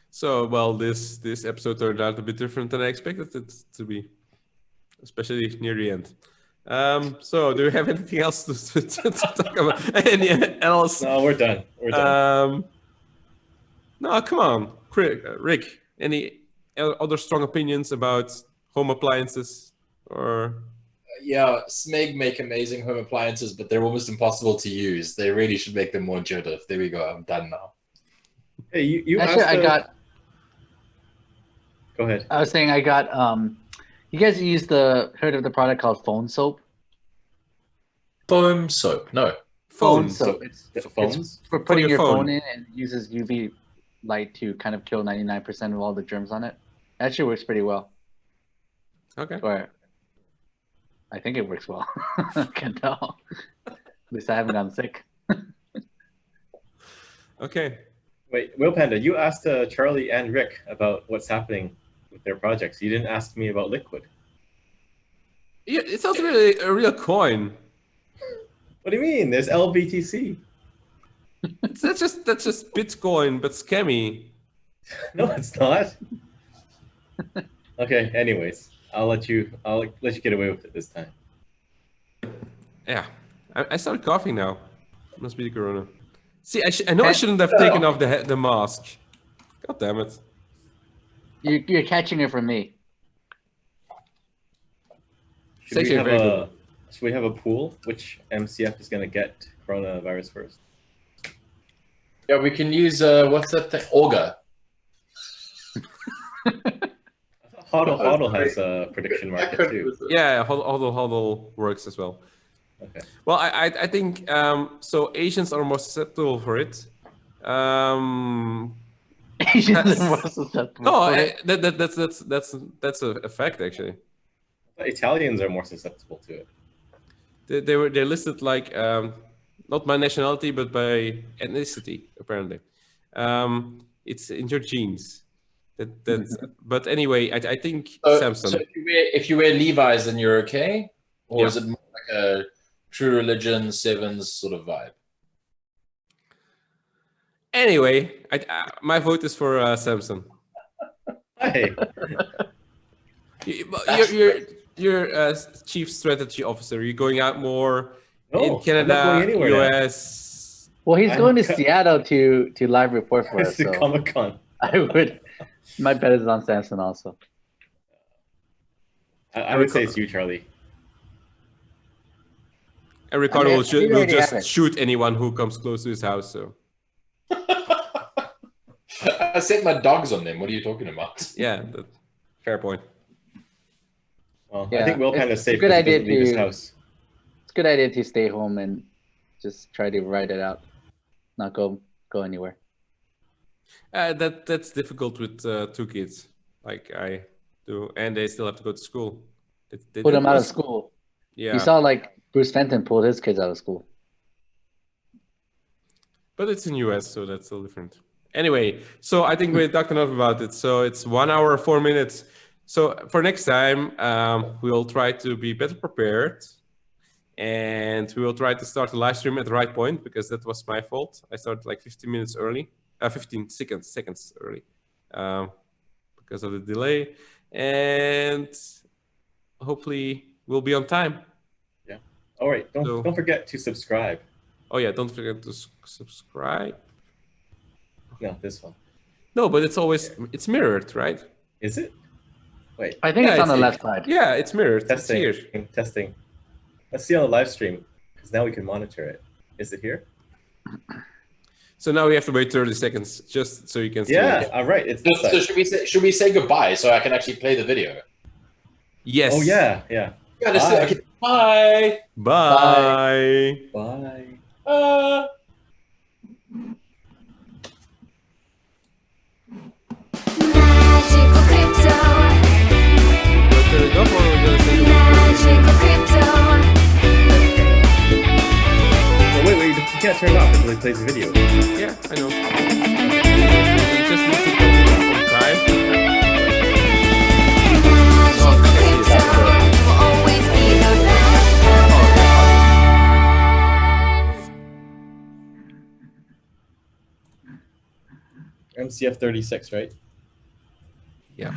So, well, this episode turned out a bit different than I expected it to be, especially near the end. So, do you have anything else to talk about? Any else? No, we're done. We're done. No, come on, Rick. Any other strong opinions about home appliances or? Yeah, Smeg make amazing home appliances, but they're almost impossible to use. They really should make them more intuitive. There we go. I'm done now. Hey, you Actually, asked Go ahead. I was saying I got, you guys heard of the product called Phone Soap? Foam soap. No. Phone Soap. It's Phones? for putting your your phone phone. in, and it uses UV light to kind of kill 99% of all the germs on it. Actually works pretty well. Okay. Or I think it works well. I can't tell. At least I haven't gotten sick. Okay. Wait, Will Panda, you asked Charlie and Rick about what's happening with their projects. You didn't ask me about Liquid. Yeah, it's not really a real coin. What do you mean? There's LBTC. That's just Bitcoin, but scammy. No, it's not. Okay. Anyways, I'll let you get away with it this time. Yeah, I started coughing now. Must be the corona. See, I know I shouldn't have taken off the mask. God damn it. You're catching it from me. It's actually very good. Should we have a pool? Which MCF is going to get coronavirus first? Yeah, we can use what's that thing? Augur. Hodl has a prediction market too. Yeah, hodl works as well. Okay. Well, I think so. Asians are more susceptible for it. Asians are more susceptible. No, for it. that's a fact actually. Italians are more susceptible to it. They're listed like not by nationality but by ethnicity apparently. It's in your genes. But anyway, I think Samsung. So if you wear Levi's, then you're okay, or Yeah. is it more like a True Religion Sevens sort of vibe? Anyway, my vote is for Samsung. Hi. You're chief strategy officer. You're going out more No, in I'm not Canada, going anywhere now. US. Well, he's I'm going to co- Seattle to live report for us. It's the So Comic-Con. I would. My bet is on Samson also. I would say it's you, Charlie. And Ricardo I will, think we will already have just it. shoot anyone who comes close to his house. So I set my dogs on them. What are you talking about? yeah, fair point. Well, I Yeah, think Will it's kind of a safe good because he idea doesn't leave his to- house. It's a good idea to stay home and just try to ride it out, not go anywhere. That's difficult with 2 kids, like I do, and they still have to go to school. They Put do him out of this- school. Yeah, You saw like Bruce Fenton pulled his kids out of school. but it's in US, so that's still different. Anyway, so I think we talked enough about it. So it's 1 hour, 4 minutes. So for next time, we'll try to be better prepared, and we will try to start the live stream at the right point, because that was my fault. I started like 15 minutes early, 15 seconds early, because of the delay, and hopefully we'll be on time. Yeah. All right. So- Don't forget to subscribe. Oh yeah, don't forget to subscribe. No, this one. No, but it's mirrored, right? Is it? Wait. I think Yeah, it's on the it's- left side. Yeah, it's mirrored. Testing. It's here. Testing. Let's see on the live stream because now we can monitor it. Is it here? So now we have to wait 30 seconds just so you can see Yeah. it. All right. It's this So side. should we say goodbye so I can actually play the video? Yes. Oh yeah. Yeah. Yeah, let's do it. Bye. Okay, bye. Bye. Bye. Magical crypto, Turn it up or we're gonna say goodbye? magical crypto. Oh, wait. You can't turn it off until he plays the video. Yeah, I know. We just need to go on time. Magical crypto will always be the best of friends. MCF 36, right? Yeah.